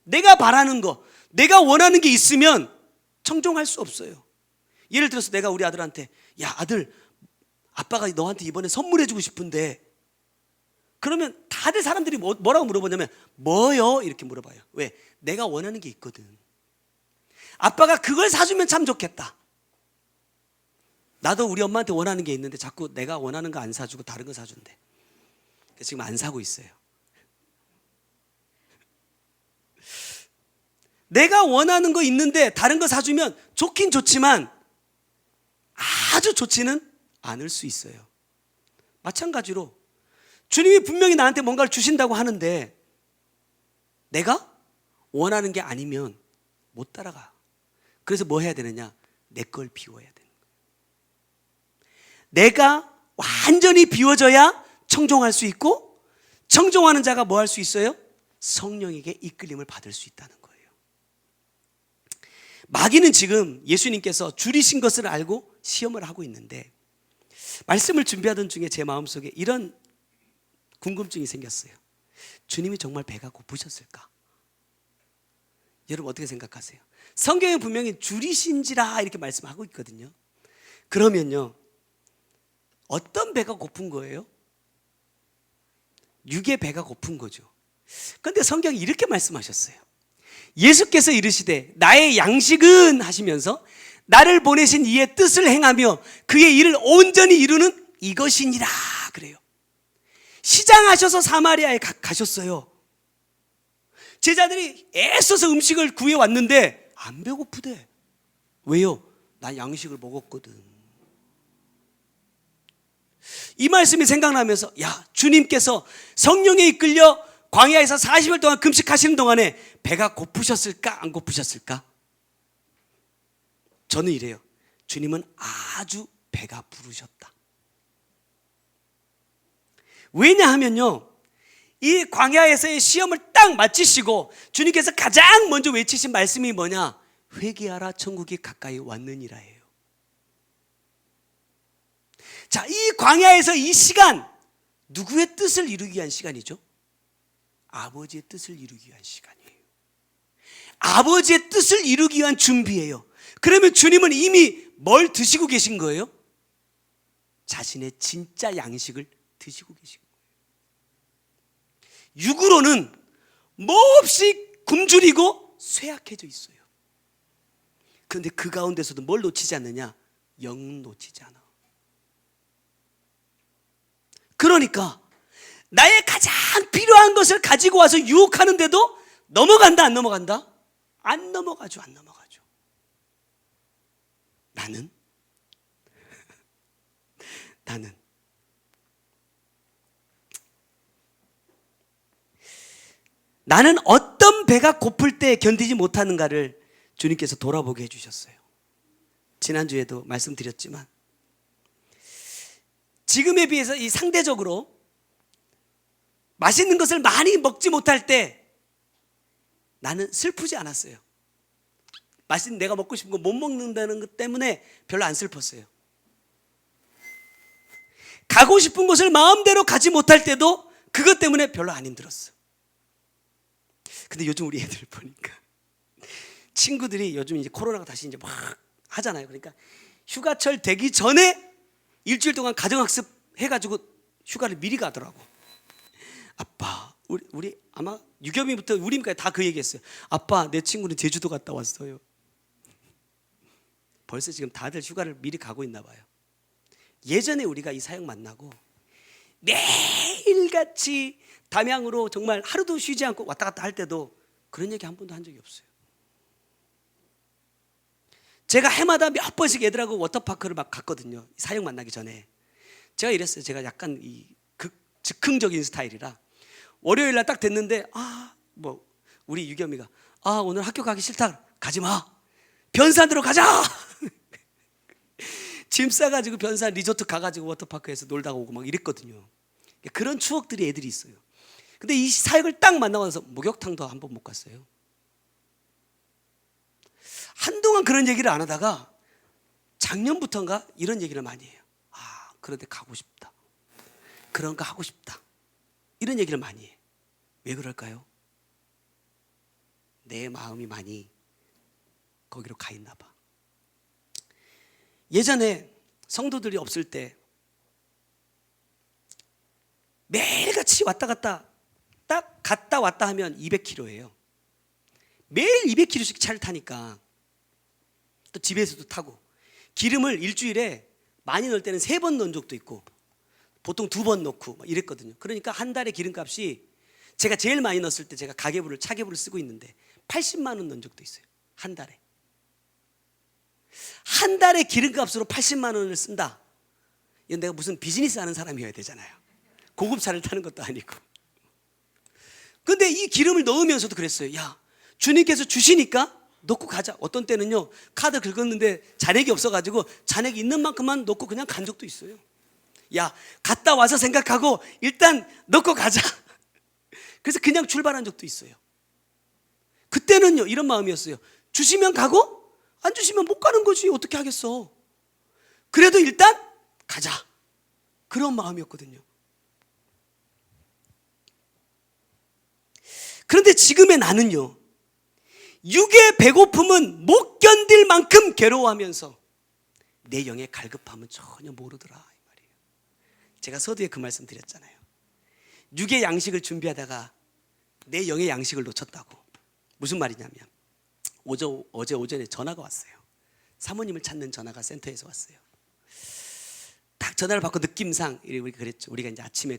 내가 바라는 거, 내가 원하는 게 있으면 청종할 수 없어요. 예를 들어서 내가 우리 아들한테, 야 아들, 아빠가 너한테 이번에 선물해 주고 싶은데, 그러면 다들 사람들이 뭐라고 물어보냐면 뭐요? 이렇게 물어봐요. 왜? 내가 원하는 게 있거든. 아빠가 그걸 사주면 참 좋겠다. 나도 우리 엄마한테 원하는 게 있는데 자꾸 내가 원하는 거 안 사주고 다른 거 사준대. 지금 안 사고 있어요. 내가 원하는 거 있는데 다른 거 사주면 좋긴 좋지만 아주 좋지는 않을 수 있어요. 마찬가지로 주님이 분명히 나한테 뭔가를 주신다고 하는데 내가 원하는 게 아니면 못 따라가. 그래서 뭐 해야 되느냐? 내 걸 비워야 되는 거예요. 내가 완전히 비워져야 청종할 수 있고, 청종하는 자가 뭐 할 수 있어요? 성령에게 이끌림을 받을 수 있다는 거예요. 마귀는 지금 예수님께서 줄이신 것을 알고 시험을 하고 있는데, 말씀을 준비하던 중에 제 마음속에 이런 궁금증이 생겼어요. 주님이 정말 배가 고프셨을까? 여러분 어떻게 생각하세요? 성경에 분명히 줄이신지라 이렇게 말씀하고 있거든요. 그러면요, 어떤 배가 고픈 거예요? 육의 배가 고픈 거죠. 그런데 성경이 이렇게 말씀하셨어요. 예수께서 이르시되 나의 양식은 하시면서 나를 보내신 이의 뜻을 행하며 그의 일을 온전히 이루는 이것이니라 그래요. 시장하셔서 사마리아에 가셨어요. 제자들이 애써서 음식을 구해왔는데 안 배고프대. 왜요? 나 양식을 먹었거든. 이 말씀이 생각나면서 야, 주님께서 성령에 이끌려 광야에서 40일 동안 금식하시는 동안에 배가 고프셨을까 안 고프셨을까? 저는 이래요. 주님은 아주 배가 부르셨다. 왜냐하면요, 이 광야에서의 시험을 딱 마치시고 주님께서 가장 먼저 외치신 말씀이 뭐냐? 회개하라, 천국이 가까이 왔느니라예요. 자, 이 광야에서 이 시간, 누구의 뜻을 이루기 위한 시간이죠? 아버지의 뜻을 이루기 위한 시간이에요. 아버지의 뜻을 이루기 위한 준비예요. 그러면 주님은 이미 뭘 드시고 계신 거예요? 자신의 진짜 양식을 드시고 계신 거예요. 육으로는 몹시 굶주리고 쇠약해져 있어요. 그런데 그 가운데서도 뭘 놓치지 않느냐? 영 놓치지 않아. 그러니까 나의 가장 필요한 것을 가지고 와서 유혹하는데도 넘어간다 안 넘어간다? 안 넘어가죠. 안 넘어가죠. 나는 어떤 배가 고플 때 견디지 못하는가를 주님께서 돌아보게 해주셨어요. 지난주에도 말씀드렸지만 지금에 비해서 이 상대적으로 맛있는 것을 많이 먹지 못할 때 나는 슬프지 않았어요. 맛있는 내가 먹고 싶은 거 못 먹는다는 것 때문에 별로 안 슬펐어요. 가고 싶은 곳을 마음대로 가지 못할 때도 그것 때문에 별로 안 힘들었어. 근데 요즘 우리 애들 보니까 친구들이 요즘 이제 코로나가 다시 이제 막 하잖아요. 그러니까 휴가철 되기 전에 일주일 동안 가정학습 해가지고 휴가를 미리 가더라고. 아빠, 우리 아마 유겸이부터 우리까지 다 그 얘기했어요. 아빠, 내 친구는 제주도 갔다 왔어요. 벌써 지금 다들 휴가를 미리 가고 있나 봐요. 예전에 우리가 이 사역 만나고 매일같이 담양으로 정말 하루도 쉬지 않고 왔다 갔다 할 때도 그런 얘기 한 번도 한 적이 없어요. 제가 해마다 몇 번씩 애들하고 워터파크를 막 갔거든요. 사역 만나기 전에. 제가 이랬어요. 제가 약간 이 즉흥적인 스타일이라 월요일 날 딱 됐는데 우리 유겸이가 오늘 학교 가기 싫다. 가지 마. 변산으로 가자. 짐 싸가지고 변산 리조트 가가지고 워터파크에서 놀다가 오고 막 이랬거든요. 그런 추억들이 애들이 있어요. 근데 이 사역을 딱 만나고 나서 목욕탕도 한 번 못 갔어요. 한동안 그런 얘기를 안 하다가 작년부터인가 이런 얘기를 많이 해요. 그런데 가고 싶다. 그런 거 하고 싶다. 이런 얘기를 많이 해. 왜 그럴까요? 내 마음이 많이 거기로 가 있나 봐. 예전에 성도들이 없을 때 매일같이 왔다 갔다 딱 갔다 왔다 하면 200km예요. 매일 200km씩 차를 타니까 또 집에서도 타고 기름을 일주일에 많이 넣을 때는 3번 넣은 적도 있고 보통 2번 넣고 막 이랬거든요. 그러니까 한 달에 기름값이 제가 제일 많이 넣었을 때 제가 차계부를 쓰고 있는데 80만 원 넣은 적도 있어요. 한 달에. 한 달에 기름값으로 80만 원을 쓴다. 이건 내가 무슨 비즈니스 하는 사람이어야 되잖아요. 고급차를 타는 것도 아니고. 근데 이 기름을 넣으면서도 그랬어요. 야, 주님께서 주시니까 넣고 가자. 어떤 때는요, 카드 긁었는데 잔액이 없어가지고 잔액이 있는 만큼만 넣고 그냥 간 적도 있어요. 야, 갔다 와서 생각하고 일단 넣고 가자. 그래서 그냥 출발한 적도 있어요. 그때는요, 이런 마음이었어요. 주시면 가고 안 주시면 못 가는 거지. 어떻게 하겠어. 그래도 일단 가자. 그런 마음이었거든요. 그런데 지금의 나는요, 육의 배고픔은 못 견딜 만큼 괴로워하면서 내 영의 갈급함은 전혀 모르더라 이 말이에요. 제가 서두에 그 말씀 드렸잖아요. 육의 양식을 준비하다가 내 영의 양식을 놓쳤다고. 무슨 말이냐면 어제 오전에 전화가 왔어요. 사모님을 찾는 전화가 센터에서 왔어요. 딱 전화를 받고 느낌상 우리 그랬죠. 우리가 이제 아침에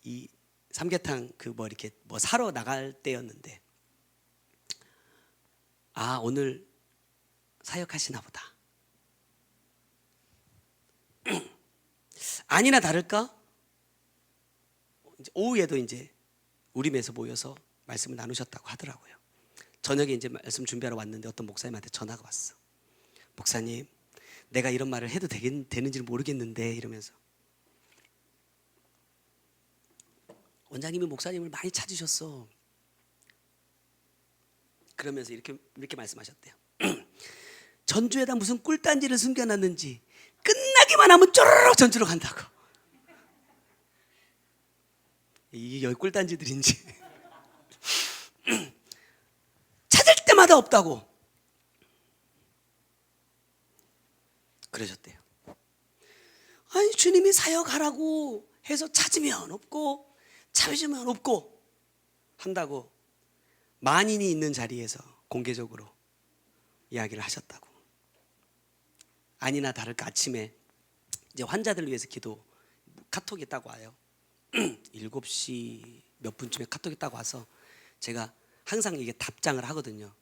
이 삼계탕 이렇게 사러 나갈 때였는데, 아, 오늘 사역하시나 보다. 아니나 다를까 이제 오후에도 이제 우리 매서 모여서 말씀을 나누셨다고 하더라고요. 저녁에 이제 말씀 준비하러 왔는데 어떤 목사님한테 전화가 왔어. 목사님, 내가 이런 말을 해도 되는지 모르겠는데, 이러면서. 원장님이 목사님을 많이 찾으셨어. 그러면서 이렇게 말씀하셨대요. 전주에다 무슨 꿀단지를 숨겨놨는지 끝나기만 하면 쪼르륵 전주로 간다고. 이게 여기 꿀단지들인지 찾을 때마다 없다고 그러셨대요. 아니, 주님이 사역하라고 해서 찾으면 없고 찾으면 없고 한다고 만인이 있는 자리에서 공개적으로 이야기를 하셨다고. 아니나 다를까 아침에 이제 환자들을 위해서 카톡이 딱 와요. 7시 몇 분쯤에 카톡이 딱 와서 제가 항상 이게 답장을 하거든요.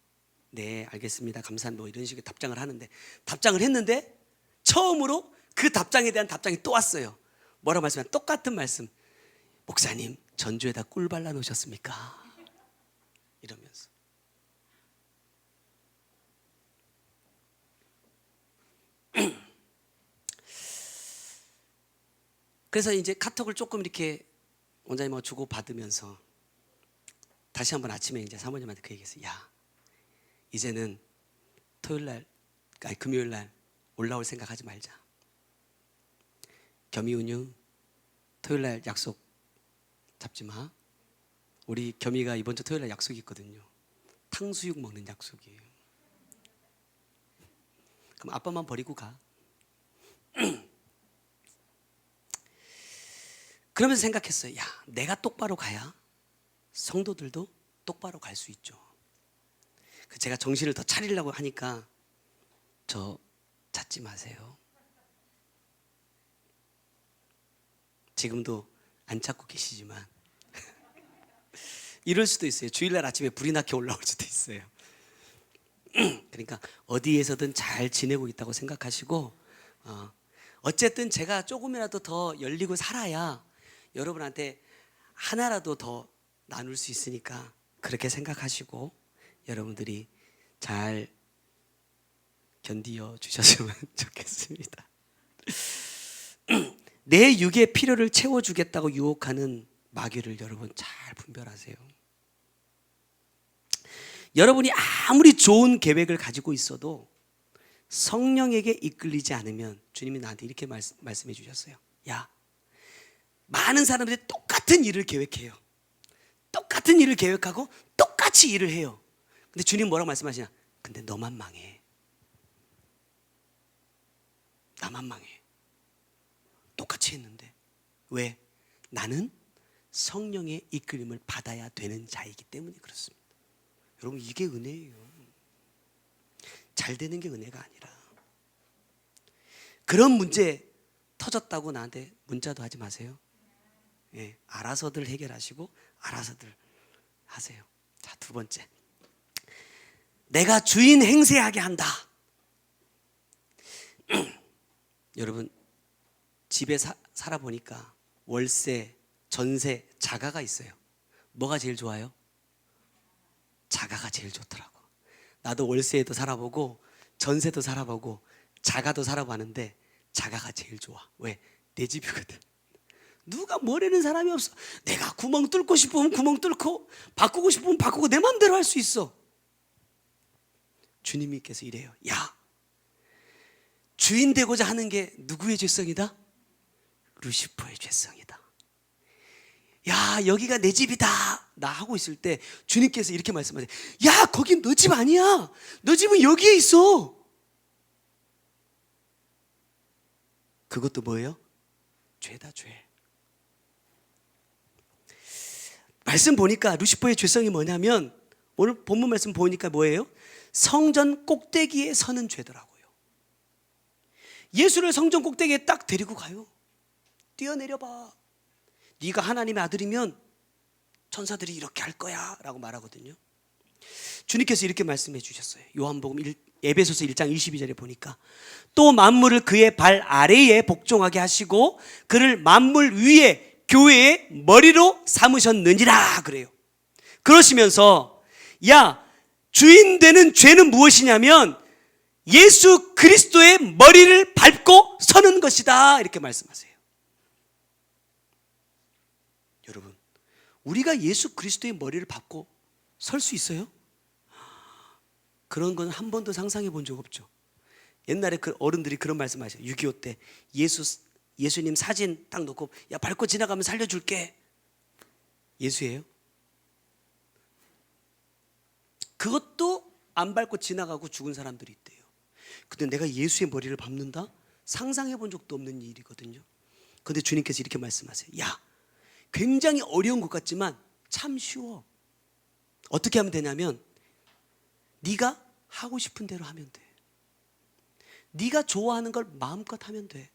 네, 알겠습니다, 감사합니다, 이런 식의 답장을 하는데, 답장을 했는데 처음으로 그 답장에 대한 답장이 또 왔어요. 뭐라고 말씀하냐, 똑같은 말씀. 목사님, 전주에다 꿀 발라 놓으셨습니까? 이러면서. 그래서 이제 카톡을 조금 이렇게 원장님하고 주고 받으면서 다시 한번 아침에 이제 사모님한테 그 얘기했어요. 야, 이제는 금요일 날 올라올 생각하지 말자. 겸이운유 토요일 날 약속 잡지 마. 우리 겸이가 이번 주 토요일 날 약속이 있거든요. 탕수육 먹는 약속이에요. 그럼 아빠만 버리고 가. 그러면서 생각했어요. 야, 내가 똑바로 가야 성도들도 똑바로 갈 수 있죠. 제가 정신을 더 차리려고 하니까 저 찾지 마세요. 지금도 안 찾고 계시지만 이럴 수도 있어요. 주일날 아침에 불이 나게 올라올 수도 있어요. 그러니까 어디에서든 잘 지내고 있다고 생각하시고, 어쨌든 제가 조금이라도 더 열리고 살아야 여러분한테 하나라도 더 나눌 수 있으니까 그렇게 생각하시고 여러분들이 잘 견디어 주셨으면 좋겠습니다. 내 육의 필요를 채워주겠다고 유혹하는 마귀를 여러분 잘 분별하세요. 여러분이 아무리 좋은 계획을 가지고 있어도 성령에게 이끌리지 않으면, 주님이 나한테 이렇게 말씀해 주셨어요. 야, 많은 사람들이 똑같은 일을 계획해요. 똑같은 일을 계획하고 똑같이 일을 해요. 근데 주님 뭐라고 말씀하시냐? 근데 너만 망해. 나만 망해. 똑같이 했는데. 왜? 나는 성령의 이끌림을 받아야 되는 자이기 때문에 그렇습니다. 여러분, 이게 은혜예요. 잘 되는 게 은혜가 아니라. 그런 문제 터졌다고 나한테 문자도 하지 마세요. 예, 알아서들 해결하시고 알아서들 하세요. 자, 두 번째, 내가 주인 행세하게 한다. 여러분, 집에 살아보니까 월세, 전세, 자가가 있어요. 뭐가 제일 좋아요? 자가가 제일 좋더라고. 나도 월세에도 살아보고 전세도 살아보고 자가도 살아봤는데 자가가 제일 좋아. 왜? 내 집이거든. 누가 뭐라는 사람이 없어. 내가 구멍 뚫고 싶으면 구멍 뚫고, 바꾸고 싶으면 바꾸고, 내 마음대로 할 수 있어. 주님께서 이래요. 야, 주인 되고자 하는 게 누구의 죄성이다? 루시퍼의 죄성이다. 야, 여기가 내 집이다 나 하고 있을 때 주님께서 이렇게 말씀하세요. 야, 거긴 너 집 아니야. 너 집은 여기에 있어. 그것도 뭐예요? 죄다 죄. 말씀 보니까 루시퍼의 죄성이 뭐냐면 오늘 본문 말씀 보니까 뭐예요? 성전 꼭대기에 서는 죄더라고요. 예수를 성전 꼭대기에 딱 데리고 가요. 뛰어내려봐. 네가 하나님의 아들이면 천사들이 이렇게 할 거야 라고 말하거든요. 주님께서 이렇게 말씀해 주셨어요. 요한복음 에베소서 1장 22절에 보니까 또 만물을 그의 발 아래에 복종하게 하시고 그를 만물 위에 교회의 머리로 삼으셨느니라 그래요. 그러시면서 야, 주인 되는 죄는 무엇이냐면 예수 그리스도의 머리를 밟고 서는 것이다 이렇게 말씀하세요. 여러분, 우리가 예수 그리스도의 머리를 밟고 설 수 있어요? 그런 건 한 번도 상상해 본 적 없죠. 옛날에 그 어른들이 그런 말씀하셔요. 6.25 때 예수님 사진 딱 놓고 야, 밟고 지나가면 살려줄게. 예수예요? 그것도 안 밟고 지나가고 죽은 사람들이 있대요. 근데 내가 예수의 머리를 밟는다? 상상해 본 적도 없는 일이거든요. 근데 주님께서 이렇게 말씀하세요. 야, 굉장히 어려운 것 같지만 참 쉬워. 어떻게 하면 되냐면 네가 하고 싶은 대로 하면 돼. 네가 좋아하는 걸 마음껏 하면 돼.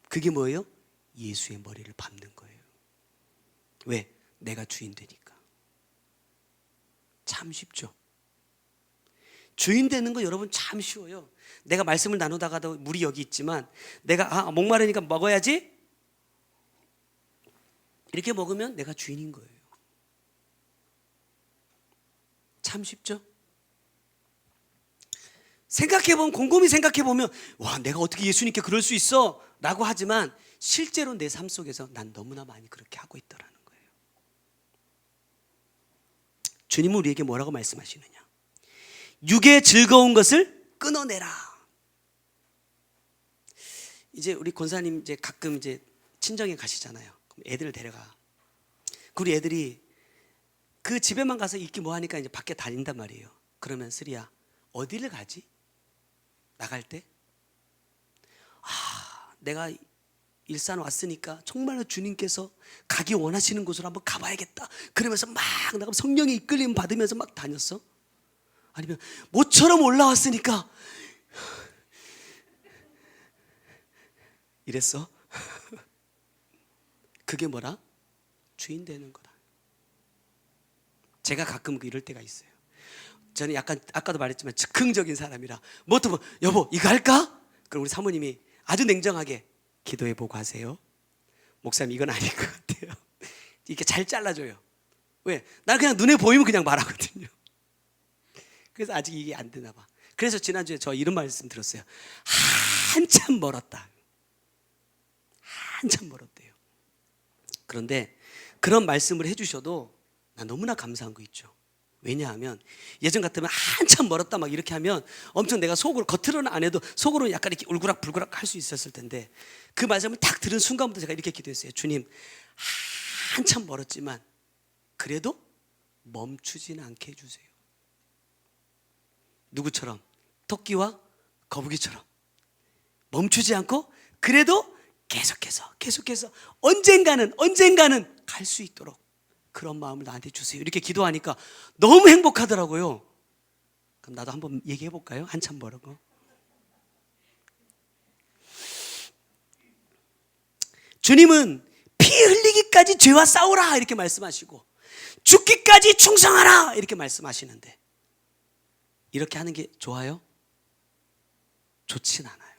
그게 뭐예요? 예수의 머리를 밟는 거예요. 왜? 내가 주인 되니까. 참 쉽죠. 주인 되는 거 여러분 참 쉬워요. 내가 말씀을 나누다가도 물이 여기 있지만 내가 목마르니까 먹어야지 이렇게 먹으면 내가 주인인 거예요. 참 쉽죠? 생각해보면, 곰곰이 생각해보면 와, 내가 어떻게 예수님께 그럴 수 있어? 라고 하지만 실제로 내 삶 속에서 난 너무나 많이 그렇게 하고 있더라는 거예요. 주님은 우리에게 뭐라고 말씀하시느냐? 육의 즐거운 것을 끊어내라. 이제 우리 권사님 이제 가끔 이제 친정에 가시잖아요. 그럼 애들을 데려가. 우리 애들이 그 집에만 가서 있기 뭐하니까 이제 밖에 다닌단 말이에요. 그러면 쓰리야, 어디를 가지? 나갈 때? 내가 일산 왔으니까 정말로 주님께서 가기 원하시는 곳으로 한번 가봐야겠다. 그러면서 막 나가 성령의 이끌림 받으면서 막 다녔어? 아니면 모처럼 올라왔으니까 이랬어? 그게 뭐라? 주인 되는 거다. 제가 가끔 이럴 때가 있어요. 저는 약간 아까도 말했지만 즉흥적인 사람이라 여보 이거 할까? 그럼 우리 사모님이 아주 냉정하게 기도해보고 하세요. 목사님 이건 아닐 것 같아요. 이렇게 잘 잘라줘요. 왜? 난 그냥 눈에 보이면 그냥 말하거든요. 그래서 아직 이게 안 되나 봐. 그래서 지난주에 저 이런 말씀 들었어요. 한참 멀었다. 한참 멀었대요. 그런데 그런 말씀을 해주셔도 난 너무나 감사한 거 있죠. 왜냐하면 예전 같으면 한참 멀었다 막 이렇게 하면 엄청 내가 속으로, 겉으로는 안 해도 속으로 약간 이렇게 울그락불그락 할 수 있었을 텐데 그 말씀을 딱 들은 순간부터 제가 이렇게 기도했어요. 주님, 한참 멀었지만 그래도 멈추지는 않게 해주세요. 누구처럼? 토끼와 거북이처럼 멈추지 않고 그래도 계속해서 언젠가는 갈 수 있도록 그런 마음을 나한테 주세요. 이렇게 기도하니까 너무 행복하더라고요. 그럼 나도 한번 얘기해 볼까요? 한참 멀은 거. 주님은 피 흘리기까지 죄와 싸우라 이렇게 말씀하시고 죽기까지 충성하라 이렇게 말씀하시는데 이렇게 하는 게 좋아요? 좋진 않아요.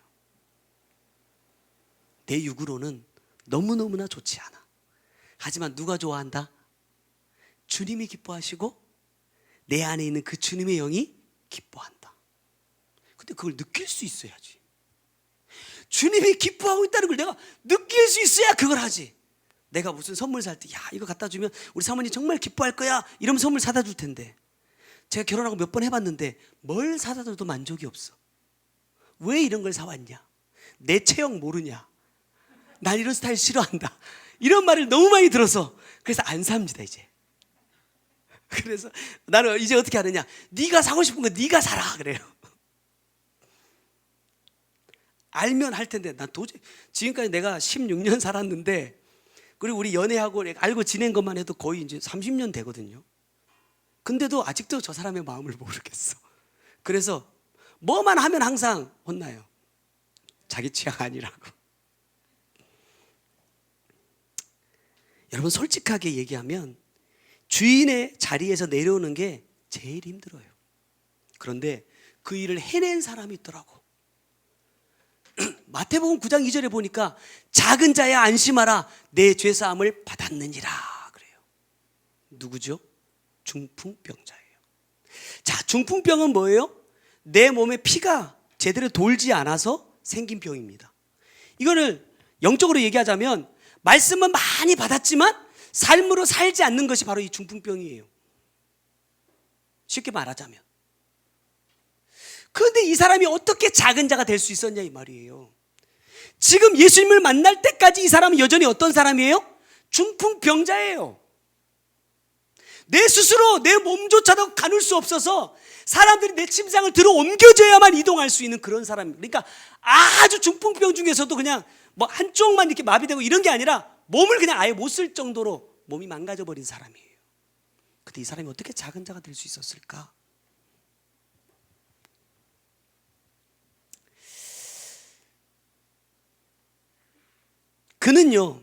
내 육으로는 너무너무나 좋지 않아. 하지만 누가 좋아한다? 주님이 기뻐하시고 내 안에 있는 그 주님의 영이 기뻐한다. 근데 그걸 느낄 수 있어야지. 주님이 기뻐하고 있다는 걸 내가 느낄 수 있어야 그걸 하지. 내가 무슨 선물 살 때 야, 이거 갖다 주면 우리 사모님 정말 기뻐할 거야 이러면 선물 사다 줄 텐데 제가 결혼하고 몇 번 해봤는데 뭘 사다 줘도 만족이 없어. 왜 이런 걸 사왔냐? 내 체형 모르냐? 난 이런 스타일 싫어한다. 이런 말을 너무 많이 들어서 그래서 안 삽니다 이제. 그래서 나는 이제 어떻게 하느냐? 네가 사고 싶은 거 네가 사라 그래요. 알면 할 텐데 난 도저히 지금까지 내가 16년 살았는데 그리고 우리 연애하고 알고 지낸 것만 해도 거의 이제 30년 되거든요. 근데도 아직도 저 사람의 마음을 모르겠어. 그래서 뭐만 하면 항상 혼나요. 자기 취향 아니라고. 여러분 솔직하게 얘기하면 주인의 자리에서 내려오는 게 제일 힘들어요. 그런데 그 일을 해낸 사람이 있더라고. 마태복음 9장 2절에 보니까 작은 자야 안심하라 내 죄사함을 받았느니라 그래요. 누구죠? 중풍병자예요. 자, 중풍병은 뭐예요? 내 몸에 피가 제대로 돌지 않아서 생긴 병입니다. 이거를 영적으로 얘기하자면 말씀은 많이 받았지만 삶으로 살지 않는 것이 바로 이 중풍병이에요. 쉽게 말하자면. 그런데 이 사람이 어떻게 작은 자가 될 수 있었냐 이 말이에요. 지금 예수님을 만날 때까지 이 사람은 여전히 어떤 사람이에요? 중풍병자예요. 내 스스로 내 몸조차도 가눌 수 없어서 사람들이 내 침상을 들어 옮겨줘야만 이동할 수 있는 그런 사람입니다. 그러니까 아주 중풍병 중에서도 그냥 뭐 한쪽만 이렇게 마비되고 이런 게 아니라 몸을 그냥 아예 못 쓸 정도로 몸이 망가져버린 사람이에요. 근데 이 사람이 어떻게 작은 자가 될 수 있었을까? 그는요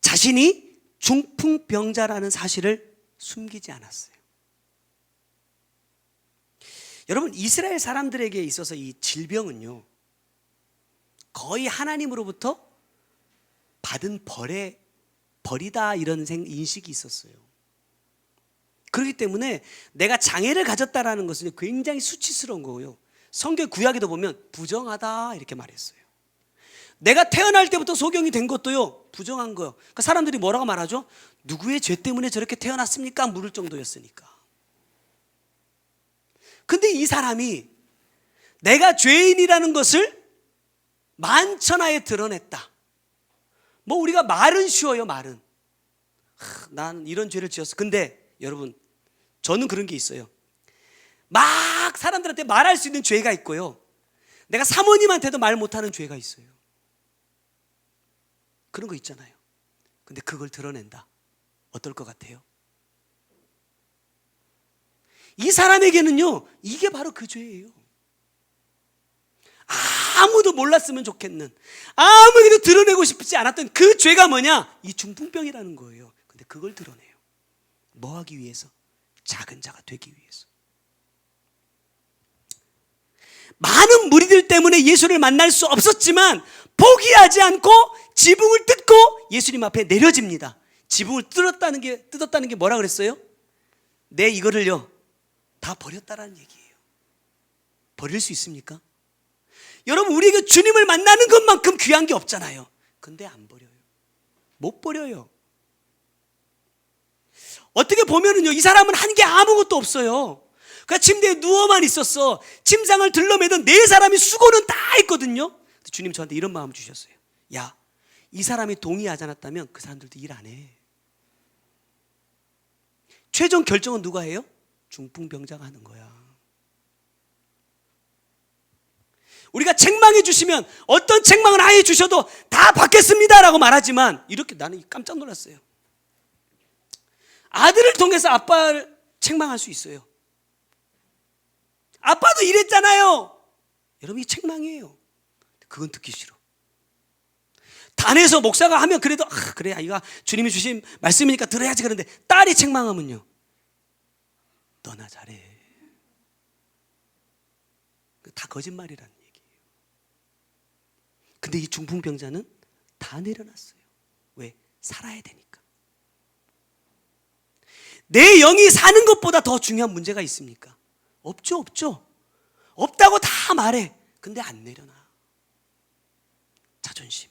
자신이 중풍병자라는 사실을 숨기지 않았어요. 여러분 이스라엘 사람들에게 있어서 이 질병은요 거의 하나님으로부터 받은 벌이다 이런 인식이 있었어요. 그렇기 때문에 내가 장애를 가졌다라는 것은 굉장히 수치스러운 거고요. 성경 구약에도 보면 부정하다 이렇게 말했어요. 내가 태어날 때부터 소경이 된 것도요 부정한 거예요. 그러니까 사람들이 뭐라고 말하죠? 누구의 죄 때문에 저렇게 태어났습니까? 물을 정도였으니까. 근데 이 사람이 내가 죄인이라는 것을 만천하에 드러냈다. 뭐 우리가 말은 쉬워요. 말은 난 이런 죄를 지었어. 근데 여러분 저는 그런 게 있어요. 막 사람들한테 말할 수 있는 죄가 있고요 내가 사모님한테도 말 못하는 죄가 있어요. 그런 거 있잖아요. 근데 그걸 드러낸다. 어떨 것 같아요? 이 사람에게는요 이게 바로 그 죄예요. 아무도 몰랐으면 좋겠는, 아무에게도 드러내고 싶지 않았던 그 죄가 뭐냐? 이 중풍병이라는 거예요. 근데 그걸 드러내요. 뭐 하기 위해서? 작은 자가 되기 위해서. 많은 무리들 때문에 예수를 만날 수 없었지만 포기하지 않고 지붕을 뜯고 예수님 앞에 내려집니다. 지붕을 뜯었다는 게 뭐라 그랬어요? 내 이거를요 다 버렸다라는 얘기예요. 버릴 수 있습니까? 여러분 우리에게 주님을 만나는 것만큼 귀한 게 없잖아요. 근데 안 버려요. 못 버려요. 어떻게 보면은요 이 사람은 한 게 아무것도 없어요. 그러니까 침대에 누워만 있었어. 침상을 들러매던 네 사람이 수고는 다 했거든요. 주님 저한테 이런 마음 주셨어요. 야, 이 사람이 동의하지 않았다면 그 사람들도 일 안 해. 최종 결정은 누가 해요? 중풍병자가 하는 거야. 우리가 책망해 주시면 어떤 책망을 아예 주셔도 다 받겠습니다라고 말하지만 이렇게 나는 깜짝 놀랐어요. 아들을 통해서 아빠를 책망할 수 있어요. 아빠도 이랬잖아요. 여러분 이 책망이에요. 그건 듣기 싫어. 단에서 목사가 하면 그래도 그래 이거 주님이 주신 말씀이니까 들어야지. 그런데 딸이 책망하면요 너나 잘해. 다 거짓말이라는 얘기예요. 근데 이 중풍병자는 다 내려놨어요. 왜? 살아야 되니까. 내 영이 사는 것보다 더 중요한 문제가 있습니까? 없죠. 없다고 다 말해. 근데 안 내려놔. 자존심,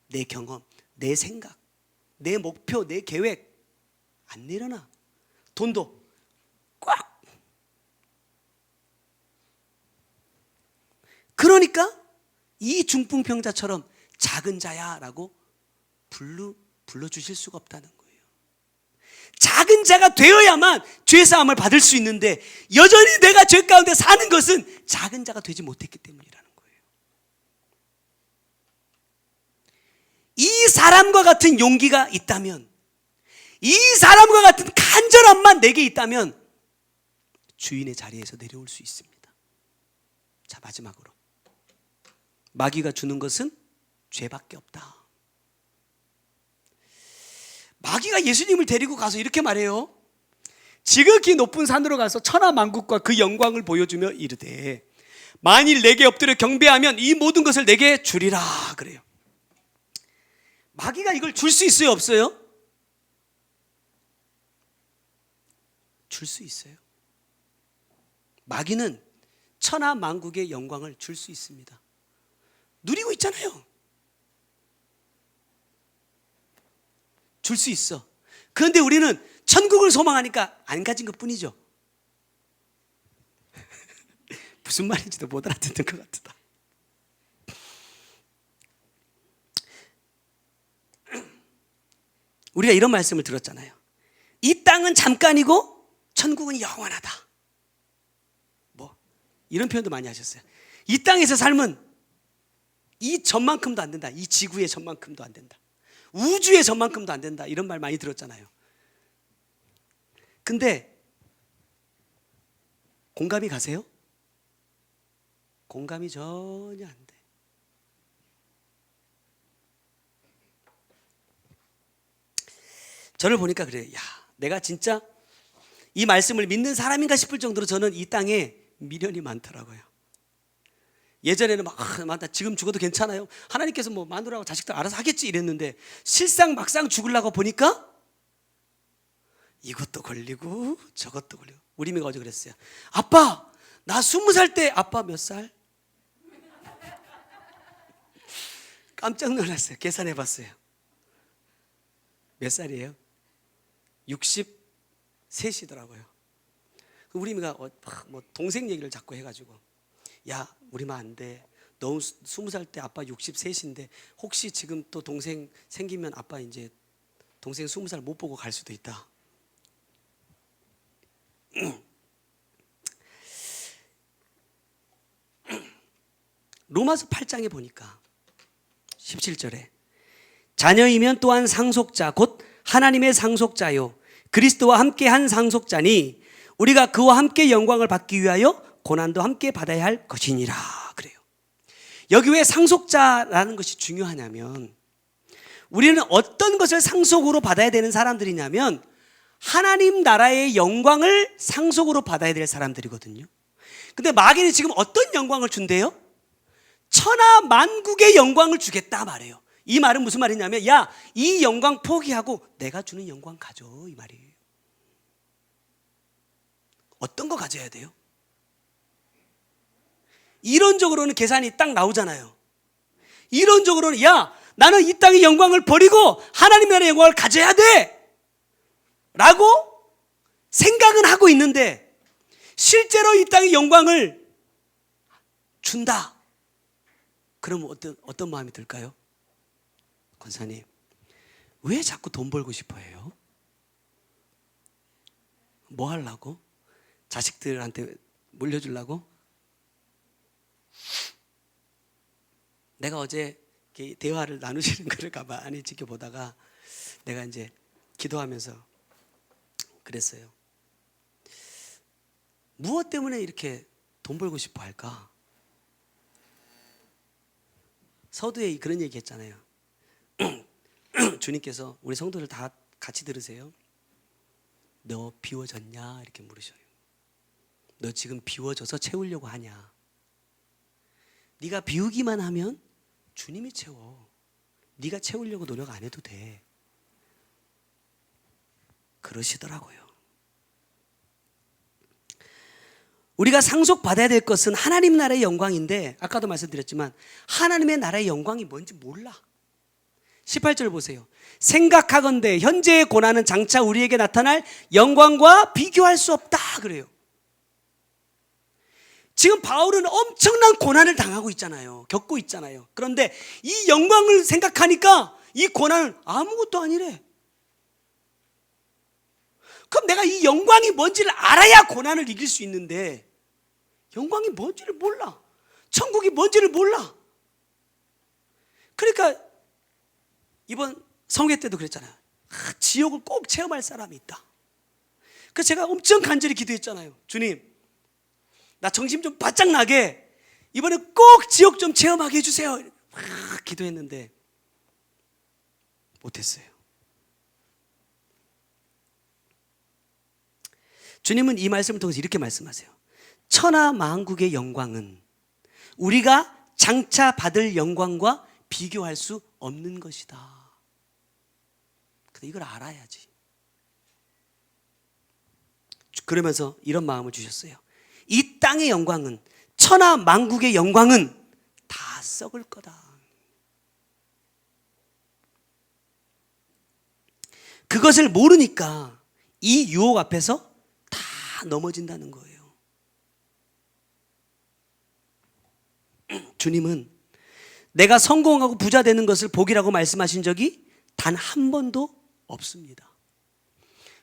내 경험, 내 생각, 내 목표, 내 계획 안 내려놔. 돈도 꽉. 그러니까 이 중풍병자처럼 작은 자야라고 불러주실 수가 없다는 거예요. 작은 자가 되어야만 죄사함을 받을 수 있는데 여전히 내가 죄 가운데 사는 것은 작은 자가 되지 못했기 때문이라는 거예요. 사람과 같은 용기가 있다면, 이 사람과 같은 간절함만 내게 있다면 주인의 자리에서 내려올 수 있습니다. 자, 마지막으로 마귀가 주는 것은 죄밖에 없다. 마귀가 예수님을 데리고 가서 이렇게 말해요. 지극히 높은 산으로 가서 천하만국과 그 영광을 보여주며 이르되 만일 내게 엎드려 경배하면 이 모든 것을 내게 주리라 그래요. 마귀가 이걸 줄 수 있어요, 없어요? 줄 수 있어요. 마귀는 천하만국의 영광을 줄 수 있습니다. 누리고 있잖아요. 줄 수 있어. 그런데 우리는 천국을 소망하니까 안 가진 것 뿐이죠. 무슨 말인지도 못 알아듣는 것 같다. 우리가 이런 말씀을 들었잖아요. 이 땅은 잠깐이고 천국은 영원하다. 뭐 이런 표현도 많이 하셨어요. 이 땅에서 삶은 이 전만큼도 안 된다. 이 지구의 전만큼도 안 된다. 우주의 전만큼도 안 된다. 이런 말 많이 들었잖아요. 근데 공감이 가세요? 공감이 전혀 안 돼. 저를 보니까 그래요. 야, 내가 진짜 이 말씀을 믿는 사람인가 싶을 정도로 저는 이 땅에 미련이 많더라고요. 예전에는 막 지금 죽어도 괜찮아요. 하나님께서 뭐 마누라하고 자식들 알아서 하겠지 이랬는데 실상 막상 죽으려고 보니까 이것도 걸리고 저것도 걸리고. 우리 미가 어제 그랬어요. 아빠, 나 20살 때. 아빠 몇 살? 깜짝 놀랐어요. 계산해 봤어요. 몇 살이에요? 63이더라고요. 우리 미가 뭐 동생 얘기를 자꾸 해가지고, 야, 우리 마 안 돼. 너 20살 때 아빠 63인데 혹시 지금 또 동생 생기면 아빠 이제 동생 20살 못 보고 갈 수도 있다. 로마서 8장에 보니까 17절에 자녀이면 또한 상속자 곧 하나님의 상속자요 그리스도와 함께 한 상속자니 우리가 그와 함께 영광을 받기 위하여 고난도 함께 받아야 할 것이니라 그래요. 여기 왜 상속자라는 것이 중요하냐면 우리는 어떤 것을 상속으로 받아야 되는 사람들이냐면 하나님 나라의 영광을 상속으로 받아야 될 사람들이거든요. 근데 마귀는 지금 어떤 영광을 준대요? 천하 만국의 영광을 주겠다 말해요. 이 말은 무슨 말이냐면 야, 이 영광 포기하고 내가 주는 영광 가져 이 말이에요. 어떤 거 가져야 돼요? 이론적으로는 계산이 딱 나오잖아요. 이론적으로는 야, 나는 이 땅의 영광을 버리고 하나님 나라의 영광을 가져야 돼 라고 생각은 하고 있는데 실제로 이 땅의 영광을 준다. 그럼 어떤 마음이 들까요? 권사님, 왜 자꾸 돈 벌고 싶어 해요? 뭐 하려고? 자식들한테 물려주려고? 내가 어제 대화를 나누시는 거를 가만히 지켜보다가 내가 이제 기도하면서 그랬어요. 무엇 때문에 이렇게 돈 벌고 싶어 할까? 서두에 그런 얘기 했잖아요. 주님께서 우리 성도들 다 같이 들으세요. 너 비워졌냐? 이렇게 물으셔요. 너 지금 비워져서 채우려고 하냐? 네가 비우기만 하면 주님이 채워. 네가 채우려고 노력 안 해도 돼. 그러시더라고요. 우리가 상속받아야 될 것은 하나님 나라의 영광인데 아까도 말씀드렸지만 하나님의 나라의 영광이 뭔지 몰라. 18절 보세요. 생각하건대 현재의 고난은 장차 우리에게 나타날 영광과 비교할 수 없다 그래요. 지금 바울은 엄청난 고난을 당하고 있잖아요. 겪고 있잖아요. 그런데 이 영광을 생각하니까 이 고난은 아무것도 아니래. 그럼 내가 이 영광이 뭔지를 알아야 고난을 이길 수 있는데 영광이 뭔지를 몰라. 천국이 뭔지를 몰라. 그러니까 이번 성회 때도 그랬잖아요. 지옥을 꼭 체험할 사람이 있다. 그래서 제가 엄청 간절히 기도했잖아요. 주님, 나 정신 좀 바짝 나게 이번에 꼭 지옥 좀 체험하게 해주세요. 막 기도했는데 못했어요. 주님은 이 말씀을 통해서 이렇게 말씀하세요. 천하 만국의 영광은 우리가 장차 받을 영광과 비교할 수 없는 것이다. 근데 이걸 알아야지. 그러면서 이런 마음을 주셨어요. 이 땅의 영광은, 천하 만국의 영광은 다 썩을 거다. 그것을 모르니까 이 유혹 앞에서 다 넘어진다는 거예요. 주님은 내가 성공하고 부자 되는 것을 복이라고 말씀하신 적이 단 한 번도 없습니다.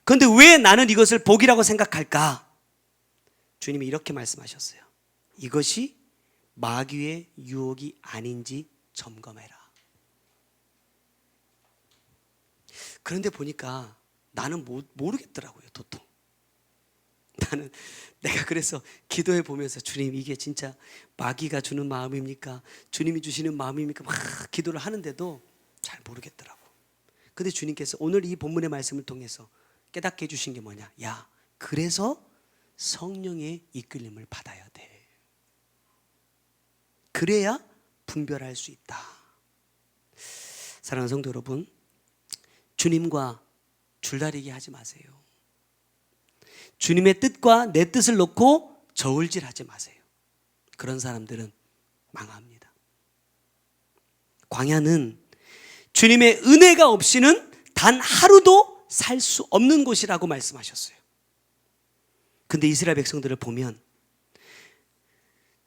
그런데 왜 나는 이것을 복이라고 생각할까? 주님이 이렇게 말씀하셨어요. 이것이 마귀의 유혹이 아닌지 점검해라. 그런데 보니까 나는 모르겠더라고요, 도통. 내가 그래서 기도해 보면서 주님, 이게 진짜 마귀가 주는 마음입니까? 주님이 주시는 마음입니까? 막 기도를 하는데도 잘 모르겠더라고. 근데 주님께서 오늘 이 본문의 말씀을 통해서 깨닫게 해주신 게 뭐냐? 야, 그래서 성령의 이끌림을 받아야 돼. 그래야 분별할 수 있다. 사랑하는 성도 여러분, 주님과 줄다리기 하지 마세요. 주님의 뜻과 내 뜻을 놓고 저울질하지 마세요. 그런 사람들은 망합니다. 광야는 주님의 은혜가 없이는 단 하루도 살 수 없는 곳이라고 말씀하셨어요. 근데 이스라엘 백성들을 보면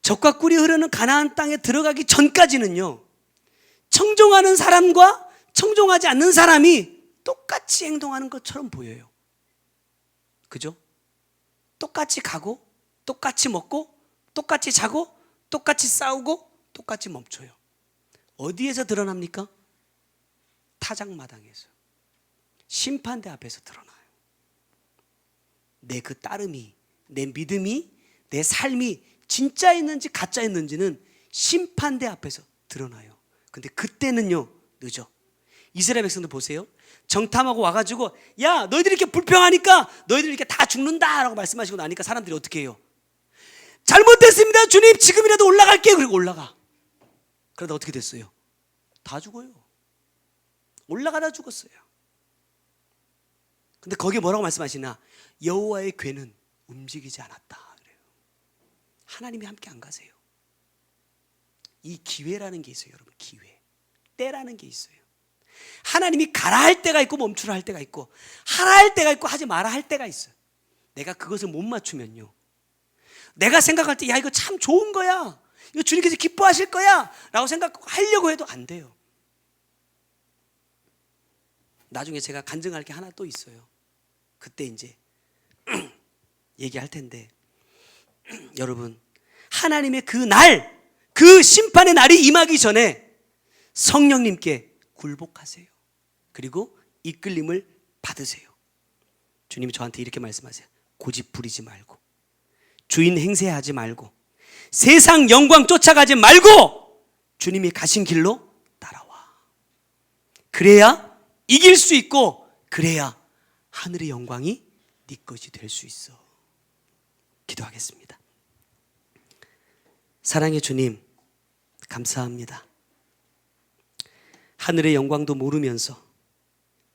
젖과 꿀이 흐르는 가나안 땅에 들어가기 전까지는요, 청종하는 사람과 청종하지 않는 사람이 똑같이 행동하는 것처럼 보여요. 그죠? 똑같이 가고 똑같이 먹고 똑같이 자고 똑같이 싸우고 똑같이 멈춰요. 어디에서 드러납니까? 타작마당에서, 심판대 앞에서 드러나요. 내 그 따름이, 내 믿음이, 내 삶이 진짜였는지 가짜였는지는 심판대 앞에서 드러나요. 근데 그때는요, 늦어. 이스라엘 백성들 보세요. 정탐하고 와가지고, 야, 너희들이 이렇게 불평하니까 너희들이 이렇게 다 죽는다 라고 말씀하시고 나니까 사람들이 어떻게 해요? 잘못됐습니다, 주님, 지금이라도 올라갈게요. 그리고 올라가. 그러다 어떻게 됐어요? 다 죽어요. 올라가다 죽었어요. 근데 거기에 뭐라고 말씀하시나? 여호와의 궤는 움직이지 않았다 그래요. 하나님이 함께 안 가세요. 이 기회라는 게 있어요, 여러분. 기회, 때라는 게 있어요. 하나님이 가라 할 때가 있고 멈추라 할 때가 있고, 하라 할 때가 있고 하지 마라 할 때가 있어요. 내가 그것을 못 맞추면요, 내가 생각할 때 야, 이거 참 좋은 거야, 이거 주님께서 기뻐하실 거야 라고 생각하려고 해도 안 돼요. 나중에 제가 간증할 게 하나 또 있어요. 그때 이제 얘기할 텐데, 여러분, 하나님의 그 날, 그 심판의 날이 임하기 전에 성령님께 굴복하세요. 그리고 이끌림을 받으세요. 주님이 저한테 이렇게 말씀하세요. 고집 부리지 말고, 주인 행세하지 말고, 세상 영광 쫓아가지 말고 주님이 가신 길로 따라와. 그래야 이길 수 있고, 그래야 하늘의 영광이 네 것이 될 수 있어. 기도하겠습니다. 사랑의 주님, 감사합니다. 하늘의 영광도 모르면서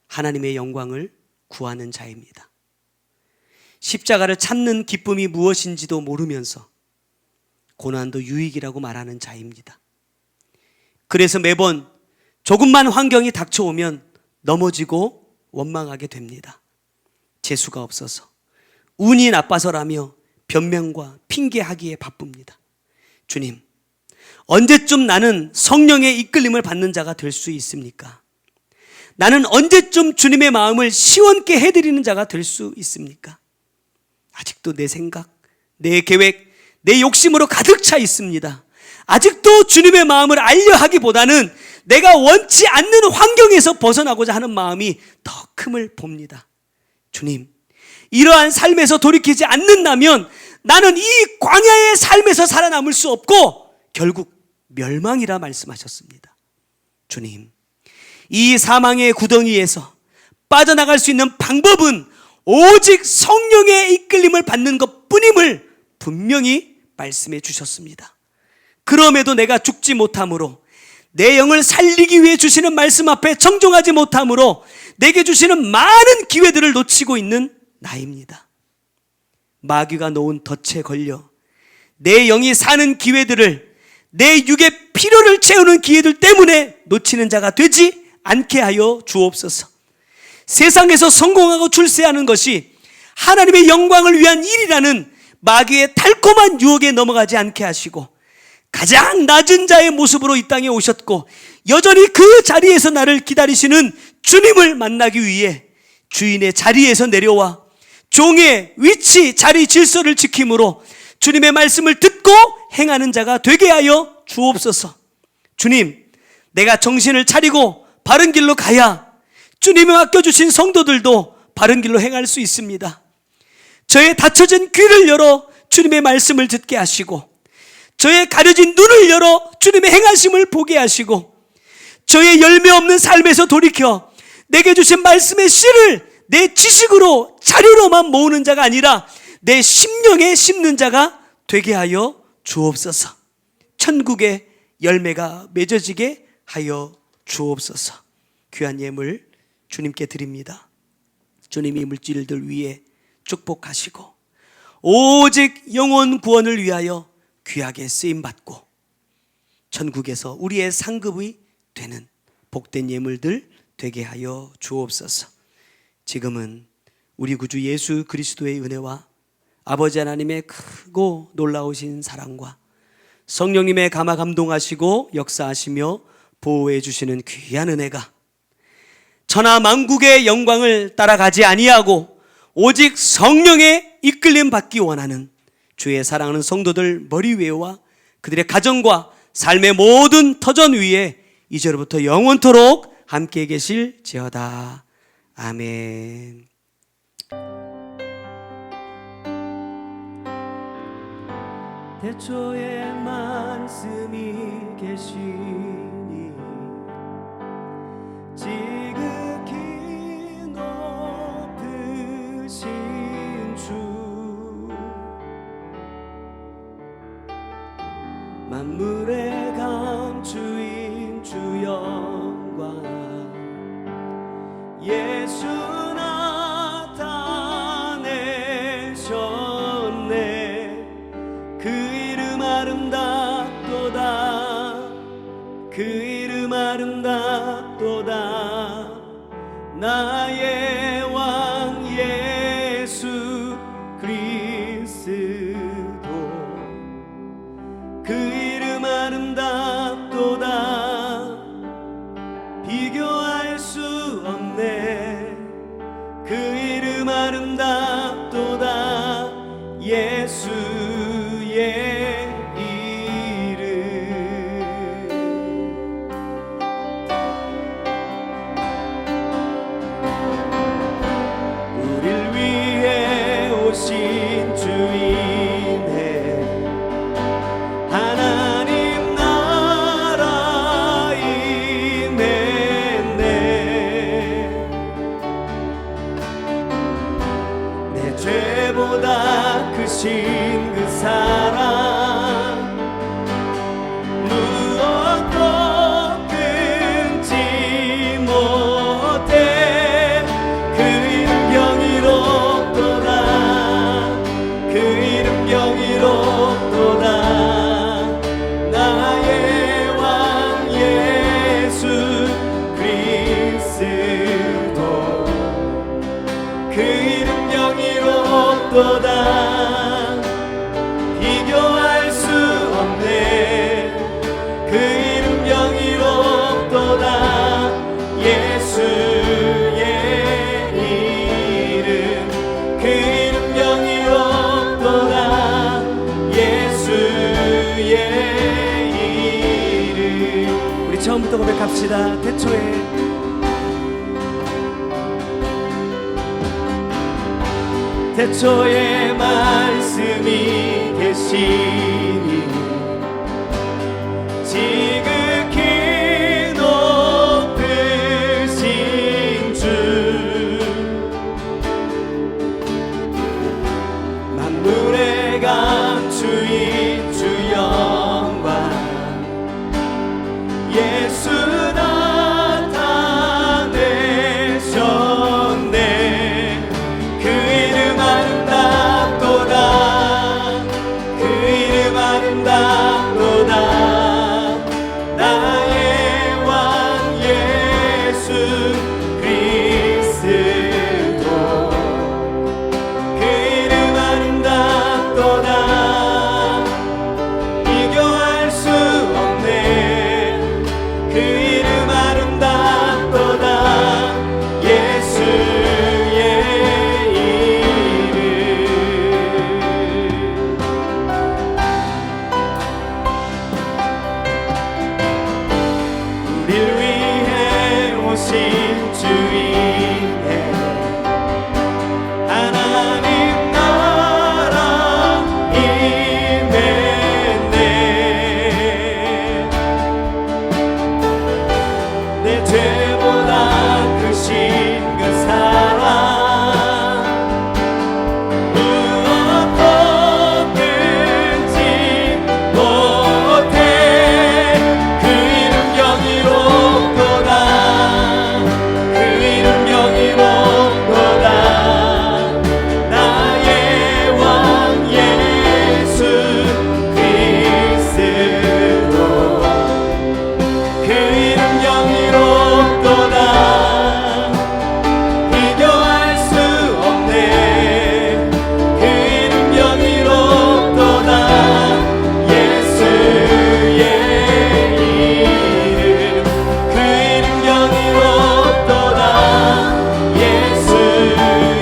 하나님의 영광을 구하는 자입니다. 십자가를 찾는 기쁨이 무엇인지도 모르면서 고난도 유익이라고 말하는 자입니다. 그래서 매번 조금만 환경이 닥쳐오면 넘어지고 원망하게 됩니다. 재수가 없어서, 운이 나빠서라며 변명과 핑계하기에 바쁩니다. 주님, 언제쯤 나는 성령의 이끌림을 받는 자가 될 수 있습니까? 나는 언제쯤 주님의 마음을 시원케 해드리는 자가 될 수 있습니까? 아직도 내 생각, 내 계획, 내 욕심으로 가득 차 있습니다. 아직도 주님의 마음을 알려 하기보다는 내가 원치 않는 환경에서 삶에서 벗어나고자 하는 마음이 더 큼을 봅니다. 주님, 이러한 삶에서 돌이키지 않는다면 나는 이 광야의 삶에서 살아남을 수 없고 결국 멸망이라 말씀하셨습니다. 주님, 이 사망의 구덩이에서 빠져나갈 수 있는 방법은 오직 성령의 이끌림을 받는 것뿐임을 분명히 말씀해 주셨습니다. 그럼에도 내가 죽지 못함으로, 내 영을 살리기 위해 주시는 말씀 앞에 정종하지 못함으로 내게 주시는 많은 기회들을 놓치고 있는 나입니다. 마귀가 놓은 덫에 걸려 내 영이 사는 기회들을, 내 육의 필요를 채우는 기회들 때문에 놓치는 자가 되지 않게 하여 주옵소서. 세상에서 성공하고 출세하는 것이 하나님의 영광을 위한 일이라는 마귀의 달콤한 유혹에 넘어가지 않게 하시고, 가장 낮은 자의 모습으로 이 땅에 오셨고 여전히 그 자리에서 나를 기다리시는 주님을 만나기 위해 주인의 자리에서 내려와 종의 위치, 자리, 질서를 지킴으로 주님의 말씀을 듣고 행하는 자가 되게 하여 주옵소서. 주님, 내가 정신을 차리고 바른 길로 가야 주님이 맡겨주신 성도들도 바른 길로 행할 수 있습니다. 저의 닫혀진 귀를 열어 주님의 말씀을 듣게 하시고, 저의 가려진 눈을 열어 주님의 행하심을 보게 하시고, 저의 열매 없는 삶에서 돌이켜 내게 주신 말씀의 씨를 내 지식으로, 자료로만 모으는 자가 아니라 내 심령에 심는 자가 되게 하여 주옵소서. 천국의 열매가 맺어지게 하여 주옵소서. 귀한 예물 주님께 드립니다. 주님이 물질들 위에 축복하시고 오직 영혼 구원을 위하여 귀하게 쓰임받고 천국에서 우리의 상급이 되는 복된 예물들 되게 하여 주옵소서. 지금은 우리 구주 예수 그리스도의 은혜와 아버지 하나님의 크고 놀라우신 사랑과 성령님의 감화 감동하시고 역사하시며 보호해 주시는 귀한 은혜가 천하 만국의 영광을 따라가지 아니하고 오직 성령의 이끌림 받기 원하는 주의 사랑하는 성도들 머리 위에와 그들의 가정과 삶의 모든 터전 위에 이제로부터 영원토록 함께 계실지어다. 아멘. 태초에 말씀이 계시니 지극히 높으신 주, 만물의 감추인 주 영광 예수 나타내셨네. 그 이름 아름답도다, 그 이름 아름답도다. 나의 왕 예수 그리스도, 그 이름 아름답도다. 비교할 수 없네. 그 이름 아름답도다. 예수의 오신 주인의 하나님 나라 임했네. 내 죄보다 크신 그 사랑 무엇도 끊지 못해. 그 이름 경이롭도다, 그 이름 경이롭도다. 나의 왕 예수 그리스도, 그 이름 경이롭도다. 비교할 수 없네. 그 이름 경이롭도다. 예수의 이름, 그 이름 경이롭도다. 예수의 이름. 우리 처음부터 고백합시다. 태초에 태초에 말씀이 계시니 지극히 높으신 주 만물의 감추인 주 영광 예수 나타내셨네. 그 이름 아름답도다. 그 이름 아름답도다. 나의 왕 예수 그리스도. 그 이름 아름답도다. 비교할 수 없네. 그 이름 아름답도다. 예수의 이름. 우릴 위해 오신 주인의 하나님 나라 임했네. 내 죄보다 크신 그 사랑 무엇도 끊지 못해. 그 이름 경이롭도다. 그 이름 경이롭도다. 나의 왕 예수 그리스도. 그 이름 경이롭도다. 비교할 수 없네. 그 이름 경이롭도다. 예수의 이름. 그 이름 경이롭도다. 예수의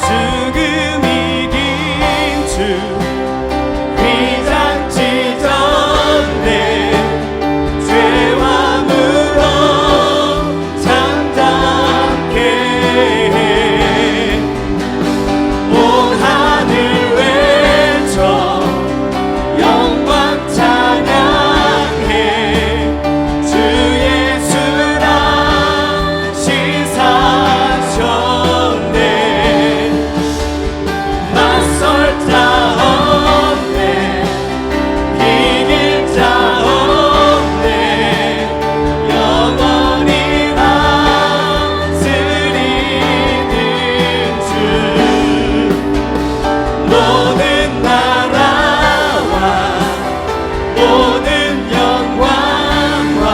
죽음 이긴 주 휘장치 전에 죄와 무엇 잠잠케 해. 온 하늘 외쳐 영광 찬양해. 주 예수라 시사하셨네. 맞설 자 없네. 이길 자 없네. 영원히 다스리는 주. 모든 나라와 모든 영광과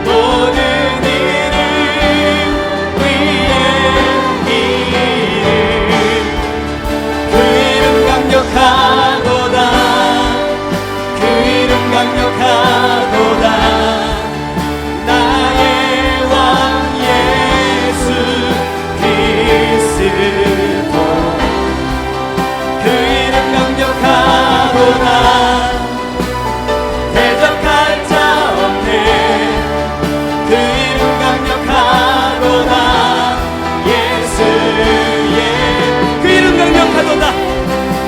모든 이름 위에 이름. 그 이름 강력하도다. 그 이름 강력하도다. 나의 왕 예수 그리스도. 그 이름 강력하도다. 대적할 자 없네. 그 이름 강력하도다. 예수의 그 이름 강력하도다.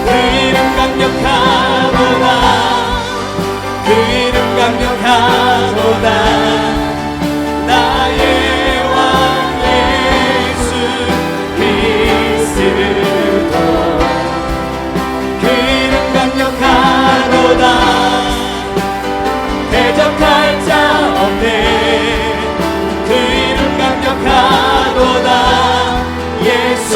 그 이름 강력하도다. 그 이름 강력하도다. 나의 왕 예수 그리스도. 그 이름 강력하도다. 대적할 자 없네. 그 이름 강력하도다. 예수.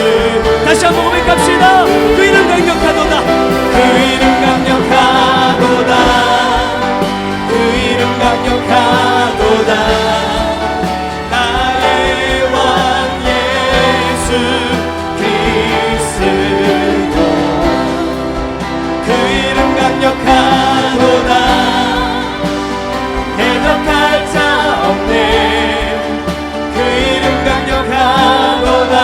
다시 한번 고백합시다. 그 이름 강력하도다. 그 이름 강력하도다. 그 이름 강력하도다. 나의 왕 예수 그리스도. 그 이름 강력하도다. 대적할 자 없네. 그 이름 강력하도다.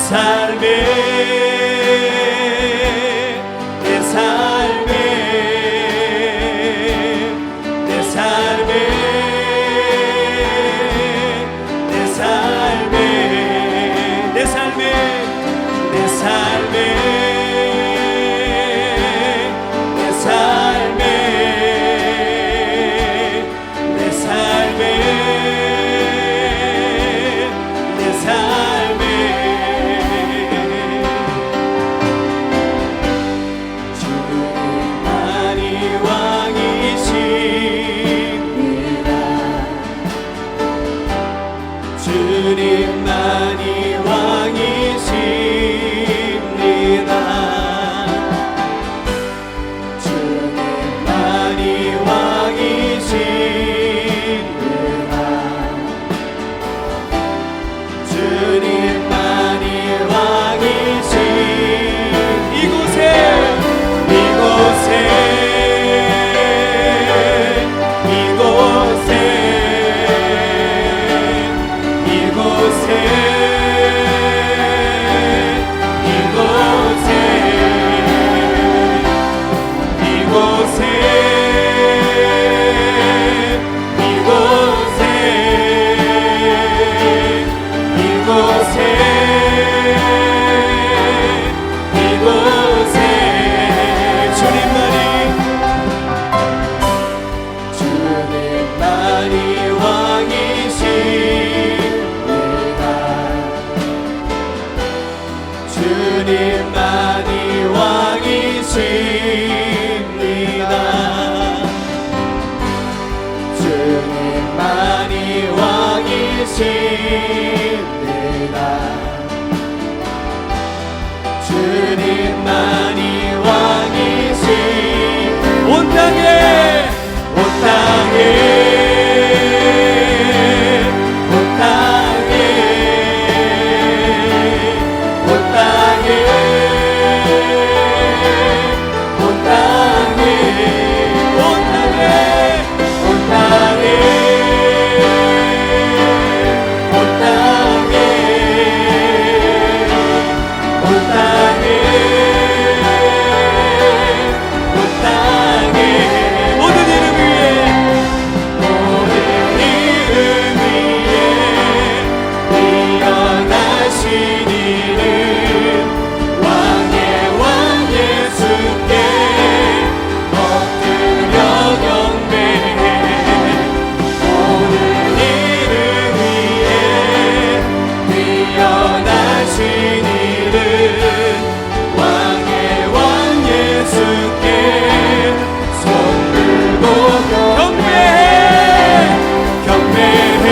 삶에 내 삶에 내 삶에 내 삶에 내 삶에 내 삶에 내 삶에 내 삶에 내 삶에 주님만이 왕이십니다. 주님만이 왕이십니다. 주님만이 왕이십니다. 주님만이 왕이신 이곳에 이곳에 이곳에 이곳에 이곳에 이곳에 주님만이 왕이십니다. 주님만이 왕이십니다. 주님만이 왕이십니다. 주님만이 왕이신 온 땅에 온 땅에 온 땅에 온 땅에 온 땅에 온 땅에 온 땅에 온 땅에 온 땅에 온 땅에 모든 이름 위에 모든 이름 위에 뛰어나신 이름 왕의 왕 예수께 엎드려 경배해 모든 이름 위에 뛰어나신 이름 왕의 왕 예수께 손 들고 경배해 경배해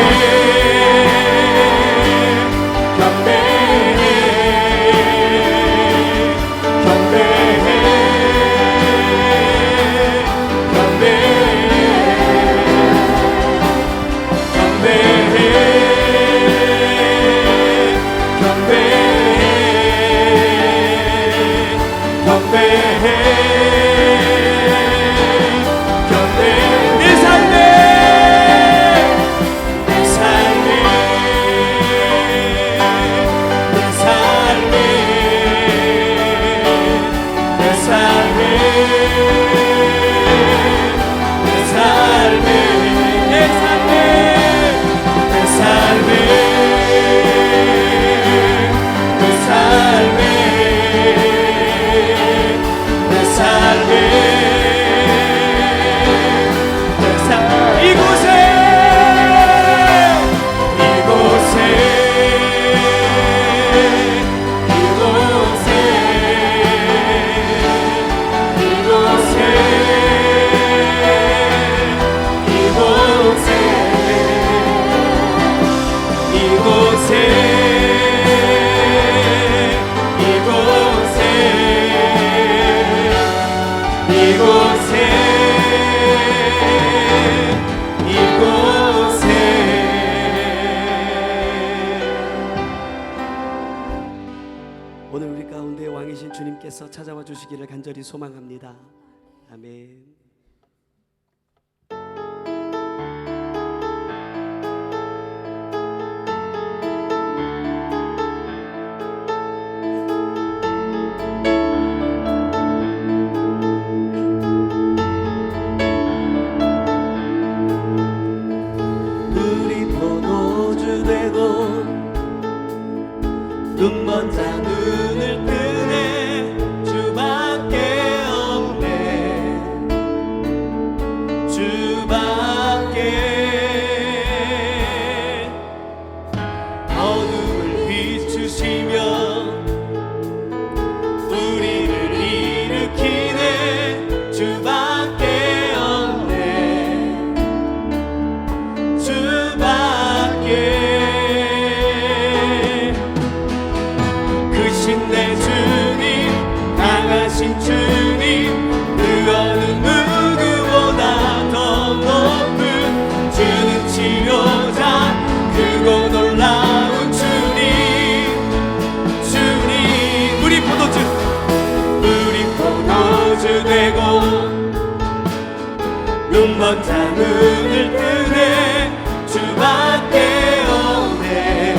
경배해 경배해 내 삶에 내 삶에 내 삶에 내 삶에 내 삶에 내 삶에 내 삶에 내 삶에 내 삶에 이곳에 이곳에 이곳에 이곳에 이곳에 이곳에 이곳에 오늘 우리 가운데 왕이신 주님께서 찾아와 주시기를 간절히 소망합니다. 아멘. 구주 되고 눈먼 자 눈을 뜨네 주밖에 없네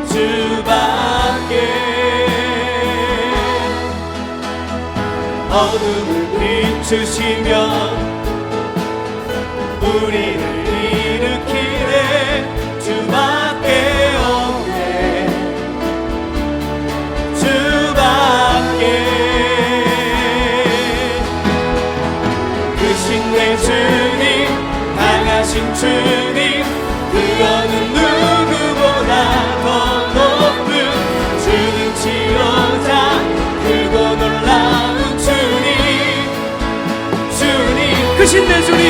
주밖에 어둠을 비추시며 우리를 일으키네 주밖에 없네 주밖에 크신 내 주님 강하신 주님 그 어느 누구보다 더 높은 주는 치료자 크고 놀라운 주님 주님 크신 내 주님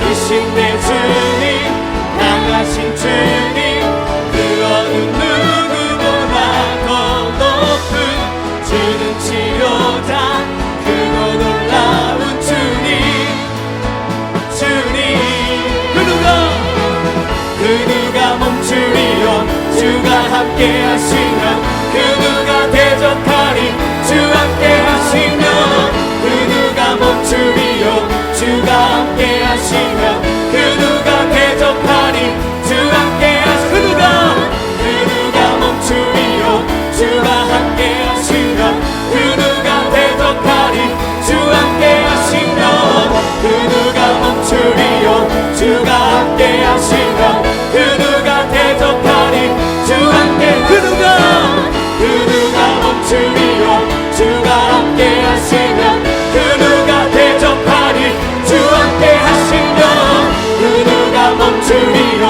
크신 내 주님 강하신 주님 그 어느 누구보다 더 높은 주는 치료자 크고 놀라운 주님 주님 그 누가 멈추리요 주가 함께 하시면 그 누가 대적하리 주 함께 하시면 그 누가 멈추리요 주가 함께 하시면 그 누가 대적하리 주 함께 하시면 그 누가 멈추리요 주가 함께 하시면 그 누가 대적하리 주 함께 하시면 그 누가 멈추리요 주가 함께 하시면 그 누가 대적하리 주 함께 그 누가 멈추리요 주가 함께 하시면 그 누가 대적하리 주 함께 하시면 그 누가 멈추리요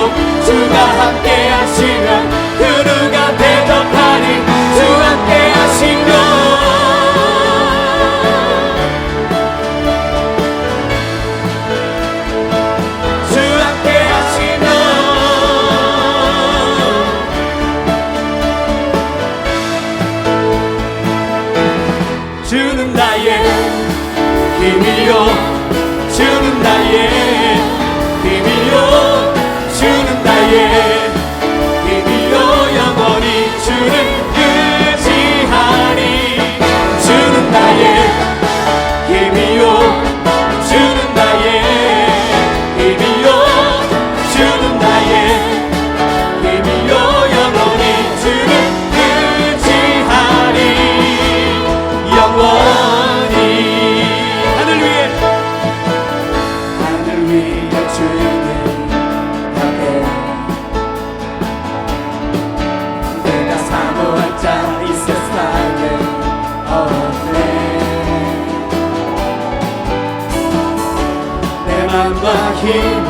주가 함께 하시면 그 누가 대적하리 주 함께 하시면 주 함께 하시면 주는 나의 힘이요 주는 나의 힘이요 주는 나의 힘이요 영원히 주를 의지하리 주는 나의 힘이요 주는 나의 힘이요 주는 나의 힘이요 영원히 주를 의지하리 영원히 하늘 위에 주는 함께 내가 사모할 자 이 세상에 없네 내 맘과 힘을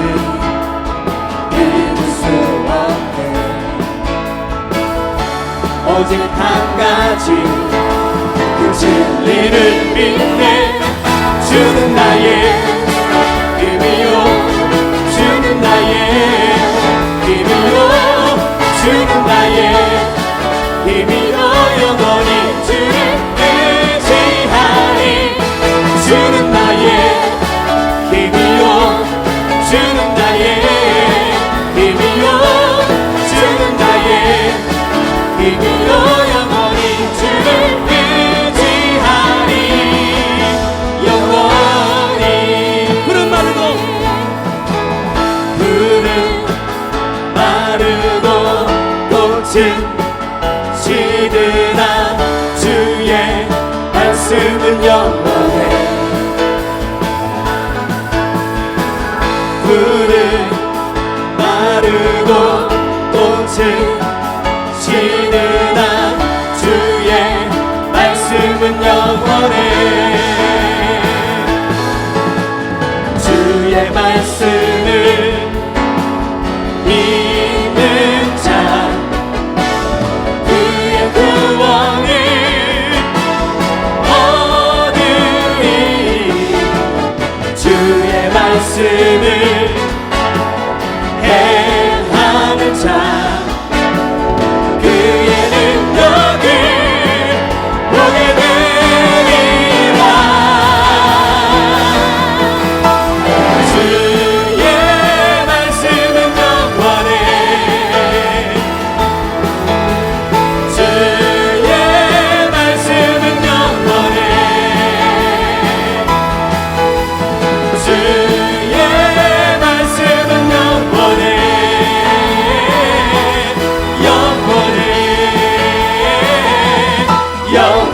믿을 수 없네 오직 한 가지 그 진리를 믿네 주는 나의 힘이요 주는 나의 힘이요 주는 나의 힘이요 영원히 주를 의지하리 주는 나의 힘이요 주는 나의 힘이요 주는 나의 힘이요 영원히 주를 의지하리 영원히 푸른 마르고 꽃은 시드나 주의 말씀은 영원해 푸른 마르고 꽃은 시드나 주의 말씀은 영원해 주의 말씀을 믿는 자 그의 구원을 얻으리 주의 말씀을 행하는 자 그의 능력을 보게 되리라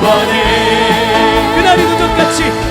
영원히 그날이 도적같이